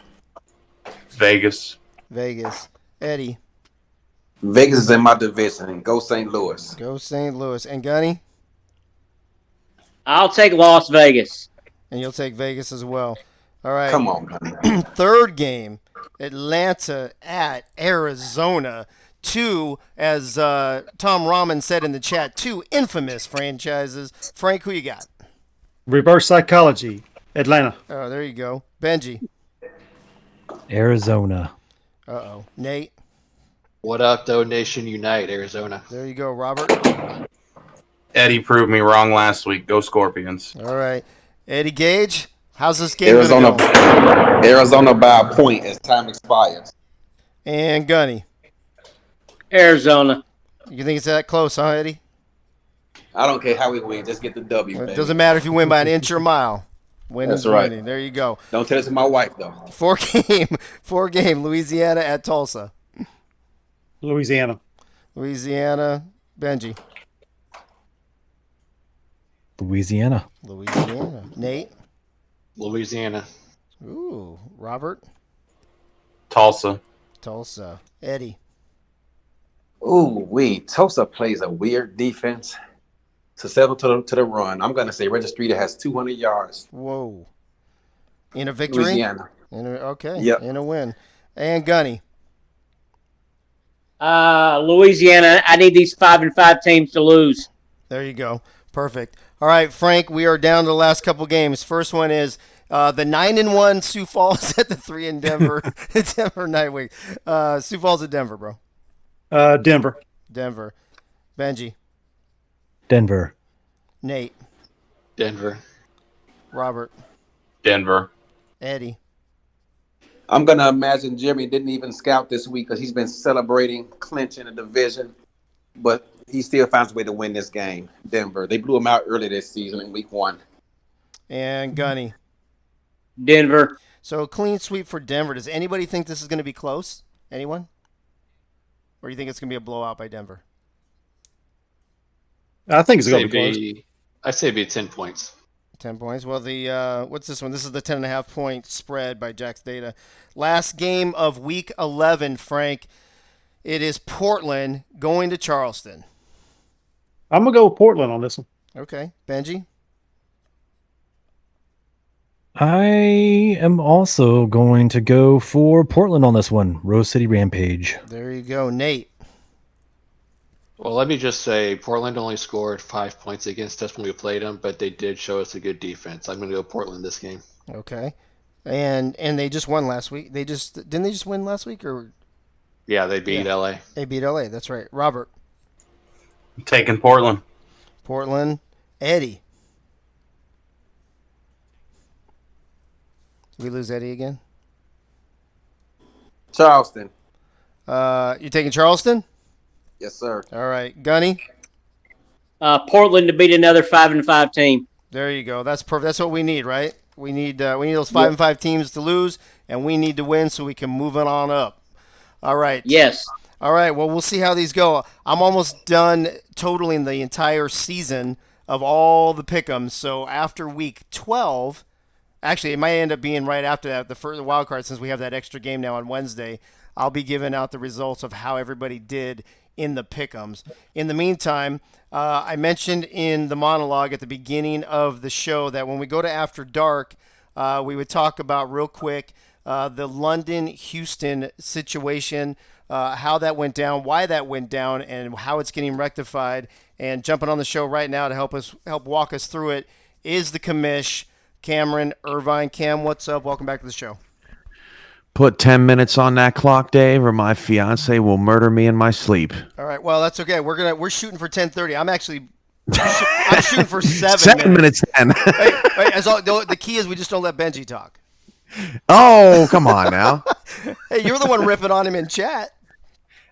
Vegas. Vegas. Eddie. Vegas is in my division. Go St. Louis. Go St. Louis. And Gunny? I'll take Las Vegas. And you'll take Vegas as well. All right. Come on, man. Third game, Atlanta at Arizona. 2, as Tom Rahman said in the chat, 2 infamous franchises. Frank, who you got? Reverse psychology. Atlanta. Oh, there you go. Benji. Arizona. Uh-oh. Nate. What up, though, Nation Unite, Arizona. There you go. Robert. Eddie proved me wrong last week. Go Scorpions. All right. Eddie Gage, how's this game Arizona. going to go? Arizona by a point as time expires. And Gunny. Arizona. You think it's that close, huh, Eddie? I don't care how we win. Just get the W, It baby. doesn't matter if you win by an inch or a mile. That's right. Winning. There you go. Don't tell it to my wife, though. 4-game, Louisiana at Tulsa. Louisiana. Louisiana, Benji. Louisiana. Louisiana. Nate. Louisiana. Ooh, Robert. Tulsa. Tulsa. Eddie. Ooh, Tulsa plays a weird defense to settle to the run. I'm going to say Registry has 200 yards. Whoa. In a victory? Louisiana. Okay. Yep. In a win. And Gunny. Louisiana. I need these 5-5 teams to lose. There you go. Perfect. All right, Frank, we are down to the last couple games. First one is the 9-1 Sioux Falls at the 3 in Denver. Denver Nightwing. Sioux Falls at Denver, bro. Denver. Denver. Benji. Denver. Nate. Denver. Robert. Denver. Eddie. I'm going to imagine Jimmy didn't even scout this week because he's been celebrating clinching the division, but he still finds a way to win this game. Denver. They blew him out early this season in week 1. And Gunny. Denver. So clean sweep for Denver. Does anybody think this is going to be close? Anyone? Or do you think it's going to be a blowout by Denver? I think it's going to be close. I say it'd be 10 points. 10 points. Well, the what's this one? This is the 10.5 point spread by Jack's Data. Last game of week 11, Frank. It is Portland going to Charleston. I'm going to go with Portland on this one. Okay. Benji? I am also going to go for Portland on this one. Rose City Rampage. There you go. Nate? Well, let me just say, Portland only scored 5 points against us when we played them, but they did show us a good defense. I'm going to go Portland this game. Okay. And they just won last week. Didn't they just win last week? Or Yeah, they beat LA. they beat LA. That's right. Robert? I'm taking Portland. Portland. Eddie? We lose Eddie again? Charleston. You taking Charleston? Yes, sir. All right. Gunny? Portland to beat another 5-5 team. There you go. That's perfect. That's what we need, right? We need those 5-5 teams to lose, and we need to win so we can move it on up. All right. Yes. All right. Well, we'll see how these go. I'm almost done totaling the entire season of all the pick'ems. So after week 12, actually, it might end up being right after that, the first wild card, since we have that extra game now on Wednesday. I'll be giving out the results of how everybody did in the pick'ems. In the meantime, I mentioned in the monologue at the beginning of the show that when we go to After Dark, we would talk about real quick the London-Houston situation, how that went down, why that went down, and how it's getting rectified. And jumping on the show right now to help walk us through it is the commish, Cameron Irvine. Cam, what's up? Welcome back to the show. Put 10 minutes on that clock, Dave, or my fiance will murder me in my sleep. All right, well, that's okay. We're shooting for 10:30. I'm shooting for 7 7 minutes then. Hey, the key is we just don't let Benji talk. Oh, come on now. Hey, you're the one ripping on him in chat.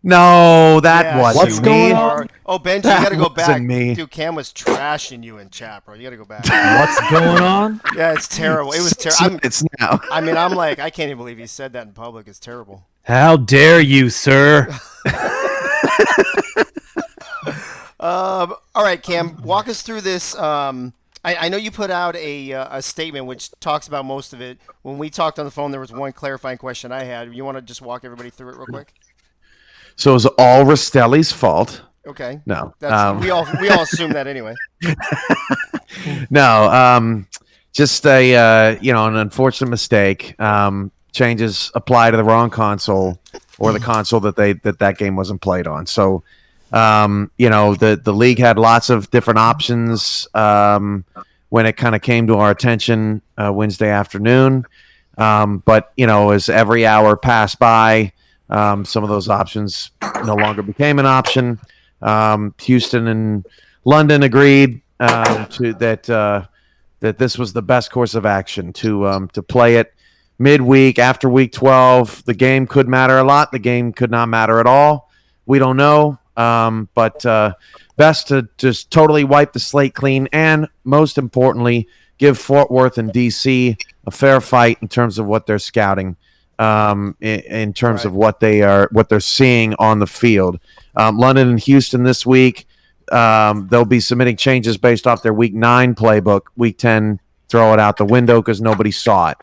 No, that Yeah, wasn't What's me. going on? Oh, Benji, you got to go That back. wasn't me. Dude, Cam was trashing you in chat, bro. You got to go back. What's going on? Yeah, it's terrible. It was 6 terrible. minutes now. I'm like, I can't even believe he said that in public. It's terrible. How dare you, sir? All right, Cam, walk us through this. I know you put out a statement which talks about most of it. When we talked on the phone, there was one clarifying question I had. You want to just walk everybody through it real quick? So it was all Rastelli's fault. Okay. No. We all assume that anyway. No. Just an unfortunate mistake. Changes apply to the wrong console or the console that game wasn't played on. So, the league had lots of different options when it kind of came to our attention Wednesday afternoon. But as every hour passed by, some of those options no longer became an option. Houston and London agreed that this was the best course of action to play it midweek after week 12. The game could matter a lot. The game could not matter at all. We don't know. But best to just totally wipe the slate clean, and most importantly, give Fort Worth and DC a fair fight in terms of what they're scouting, in terms of what they're seeing on the field. London and Houston this week, they'll be submitting changes based off their Week 9 playbook. Week 10, throw it out the window because nobody saw it.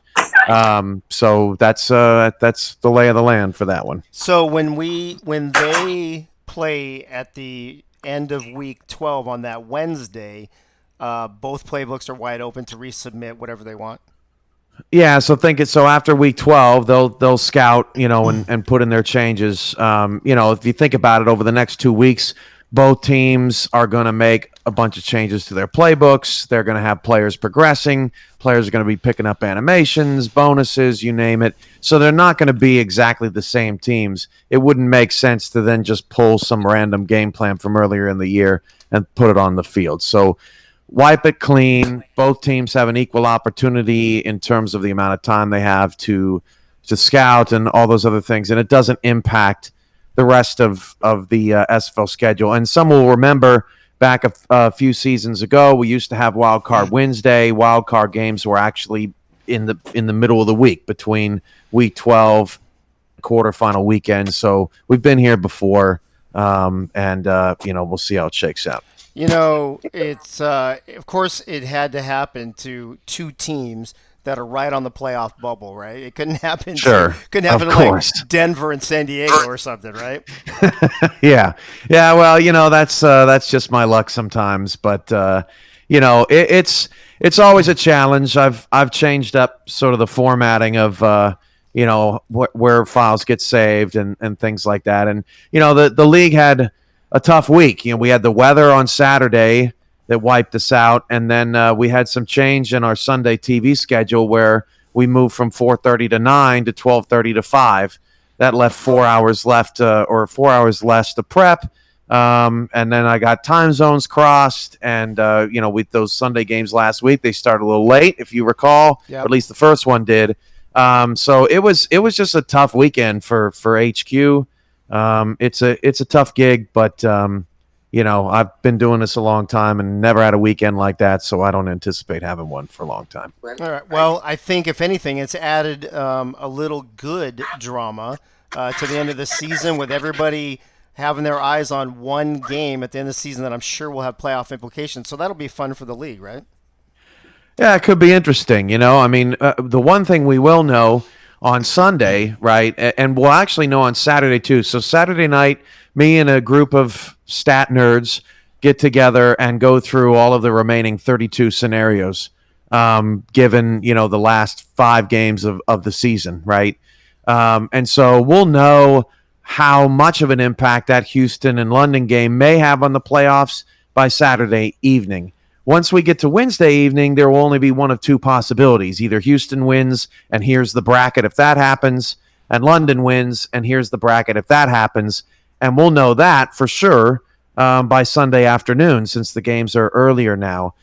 So that's the lay of the land for that one. So when they play at the end of week 12 on that Wednesday, both playbooks are wide open to resubmit whatever they want. Yeah, so after week 12, they'll scout, and put in their changes. If you think about it, over the next 2 weeks, both teams are going to make a bunch of changes to their playbooks. They're going to have players progressing. Players are going to be picking up animations, bonuses, you name it. So they're not going to be exactly the same teams. It wouldn't make sense to then just pull some random game plan from earlier in the year and put it on the field. So wipe it clean. Both teams have an equal opportunity in terms of the amount of time they have to scout and all those other things. And it doesn't impact the rest of the SFL schedule. And some will remember back a few seasons ago, we used to have Wild Card Wednesday. Wild Card games were actually in the middle of the week between week 12 quarterfinal weekend. So we've been here before, and we'll see how it shakes out. It's of course it had to happen to two teams that are right on the playoff bubble, right? It couldn't happen. Sure, couldn't happen of to like course. Denver and San Diego or something, right? Yeah. Well, that's just my luck sometimes, but it's always a challenge. I've changed up sort of the formatting of where files get saved and things like that. And the league had a tough week. We had the weather on Saturday that wiped us out, and then we had some change in our Sunday TV schedule where we moved from 4:30 to 9 to 12:30 to 5. That left 4 hours left, or 4 hours less to prep. And then I got time zones crossed, and with those Sunday games last week, they started a little late, if you recall. Yep. Or at least the first one did. So it was just a tough weekend for HQ. It's a tough gig, but I've been doing this a long time and never had a weekend like that, so I don't anticipate having one for a long time. All right. Well, I think if anything, it's added a little good drama to the end of the season, with everybody having their eyes on one game at the end of the season that I'm sure will have playoff implications. So that'll be fun for the league, right? Yeah, it could be interesting. The one thing we will know on Sunday, right, and we'll actually know on Saturday too. So Saturday night, me and a group of stat nerds get together and go through all of the remaining 32 scenarios, given the last 5 games of the season, right? And so we'll know how much of an impact that Houston and London game may have on the playoffs by Saturday evening. Once we get to Wednesday evening, there will only be one of two possibilities. Either Houston wins, and here's the bracket if that happens, and London wins, and here's the bracket if that happens. And we'll know that for sure by Sunday afternoon, since the games are earlier now.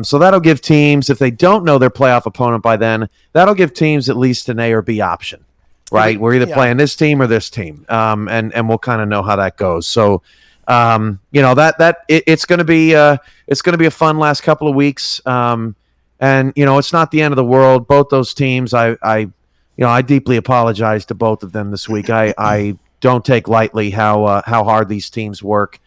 So that'll give teams, if they don't know their playoff opponent by then, that'll give teams at least an A or B option, right? We're either playing this team or this team, and we'll kind of know how that goes. So, it's going to be a fun last couple of weeks, and it's not the end of the world. Both those teams, I deeply apologize to both of them this week. I don't take lightly how hard these teams work,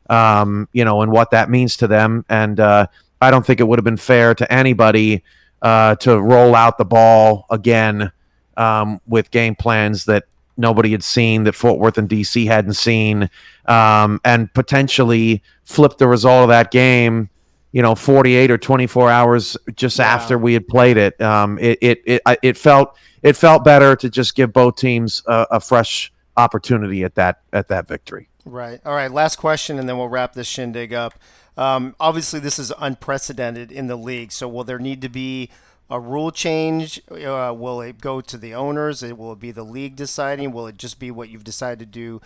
and what that means to them. And I don't think it would have been fair to anybody to roll out the ball again with game plans that nobody had seen, that Fort Worth and DC hadn't seen, and potentially flip the result of that game, 48 or 24 hours just after we had played it. It felt better to just give both teams a fresh opportunity at that victory. Right. All right. Last question, and then we'll wrap this shindig up. Obviously, this is unprecedented in the league. So, will there need to be a rule change? Will it go to the owners? Will it be the league deciding? Will it just be what you've decided to do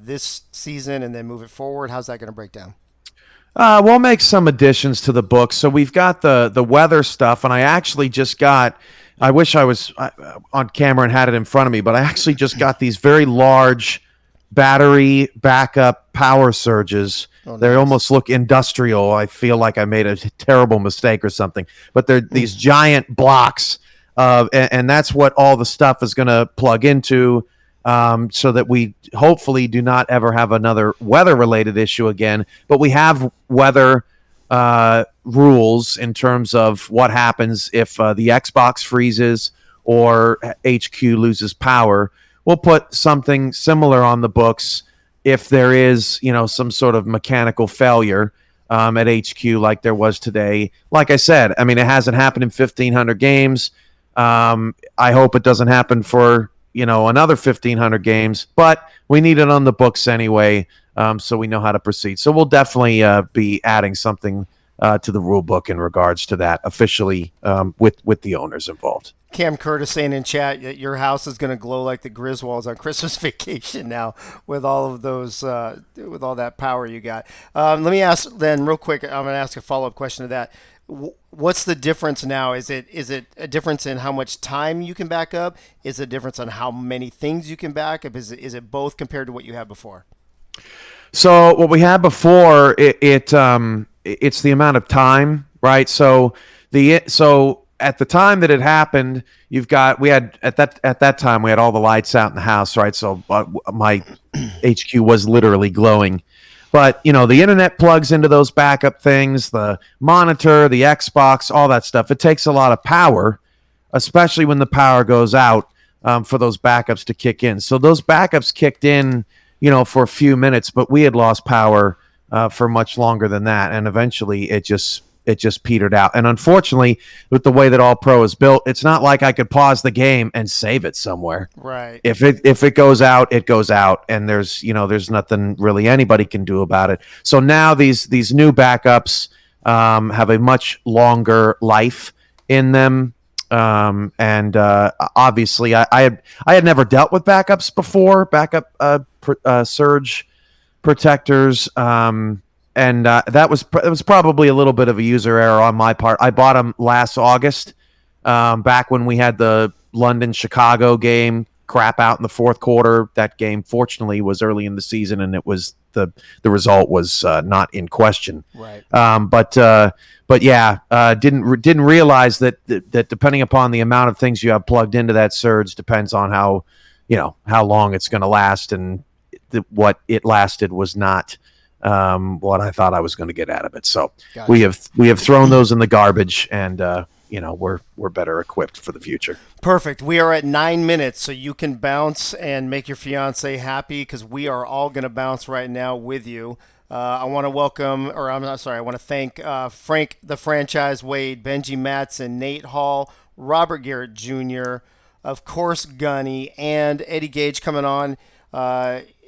this season and then move it forward? How's that going to break down? We'll make some additions to the book. So we've got the weather stuff, and I actually just got. I wish I was on camera and had it in front of me, but I actually just got these very large battery backup power surges. Oh, they almost look industrial. I feel like I made a terrible mistake or something, but they're these giant blocks, and that's what all the stuff is going to plug into, so that we hopefully do not ever have another weather-related issue again. But we have weather rules in terms of what happens if the Xbox freezes or HQ loses power. We'll put something similar on the books if there is, some sort of mechanical failure at HQ like there was today. Like I said, I mean, it hasn't happened in 1,500 games. I hope it doesn't happen for, another 1,500 games, but we need it on the books anyway, so we know how to proceed. So we'll definitely be adding something to the rule book in regards to that officially, with the owners involved. Cam Curtis saying in chat that your house is going to glow like the Griswolds on Christmas vacation now with all of those, with all that power you got. Let me ask then real quick. I'm going to ask a follow-up question to that. What's the difference now? Is it a difference in how much time you can back up? Is it a difference on how many things you can back up? Is it both compared to what you had before? So what we had before, it's the amount of time, right? So at the time that it happened, we had at that time we had all the lights out in the house, right? So my HQ was literally glowing. But, the internet plugs into those backup things, the monitor, the Xbox, all that stuff. It takes a lot of power, especially when the power goes out, for those backups to kick in. So those backups kicked in, for a few minutes, but we had lost power for much longer than that. And eventually it just petered out. And unfortunately, with the way that All Pro is built, it's not like I could pause the game and save it somewhere. Right. If it goes out, it goes out, and there's nothing really anybody can do about it. So now these new backups have a much longer life in them. And obviously I had never dealt with backups before, surge protectors. And it was probably a little bit of a user error on my part. I bought them last August, back when we had the London-Chicago game crap out in the fourth quarter. That game, fortunately, was early in the season, and it was the result was not in question. Right. But yeah, didn't realize that depending upon the amount of things you have plugged into that surge depends on how long it's going to last, and what it lasted was not what I thought I was going to get out of it. So gotcha. we have thrown those in the garbage, and we're better equipped for the future. Perfect. We are at 9 minutes, so you can bounce and make your fiance happy, because we are all going to bounce right now with you. I want to thank Frank the Franchise Wade, Benji Matson, Nate Hall, Robert Garrett Jr., of course Gunny, and Eddie Gage coming on.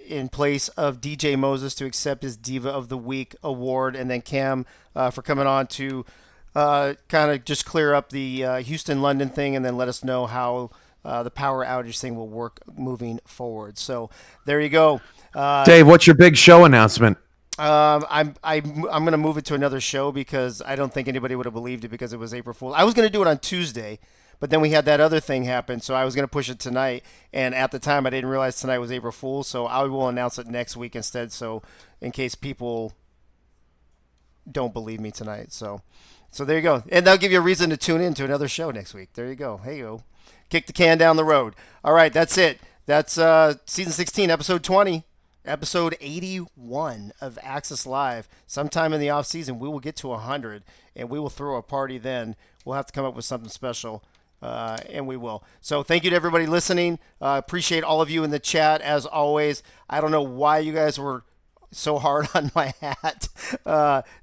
in place of DJ Moses to accept his Diva of the Week award, and then Cam for coming on to kind of just clear up the Houston-London thing, and then let us know how the power outage thing will work moving forward. So there you go. Dave, what's your big show announcement? I'm going to move it to another show because I don't think anybody would have believed it because it was April Fool's. I was going to do it on Tuesday, but then we had that other thing happen, so I was going to push it tonight. And at the time, I didn't realize tonight was April Fool's, so I will announce it next week instead. So in case people don't believe me tonight, so there you go, and that'll give you a reason to tune in to another show next week. There you go. Hey yo, kick the can down the road. All right, that's it. That's season 16, episode 20. Episode 81 of Access Live. Sometime in the off season, we will get to 100, and we will throw a party then. We'll have to come up with something special, and we will. So thank you to everybody listening. Appreciate all of you in the chat, as always. I don't know why you guys were so hard on my hat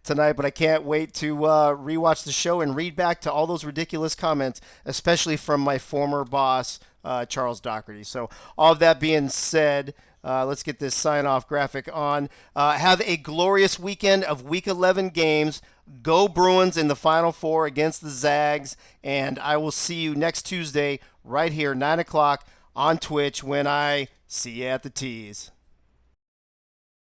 tonight, but I can't wait to rewatch the show and read back to all those ridiculous comments, especially from my former boss, Charles Doherty. So all of that being said, let's get this sign-off graphic on. Have a glorious weekend of Week 11 games. Go Bruins in the Final Four against the Zags. And I will see you next Tuesday right here, 9 o'clock on Twitch when I see you at the Tees.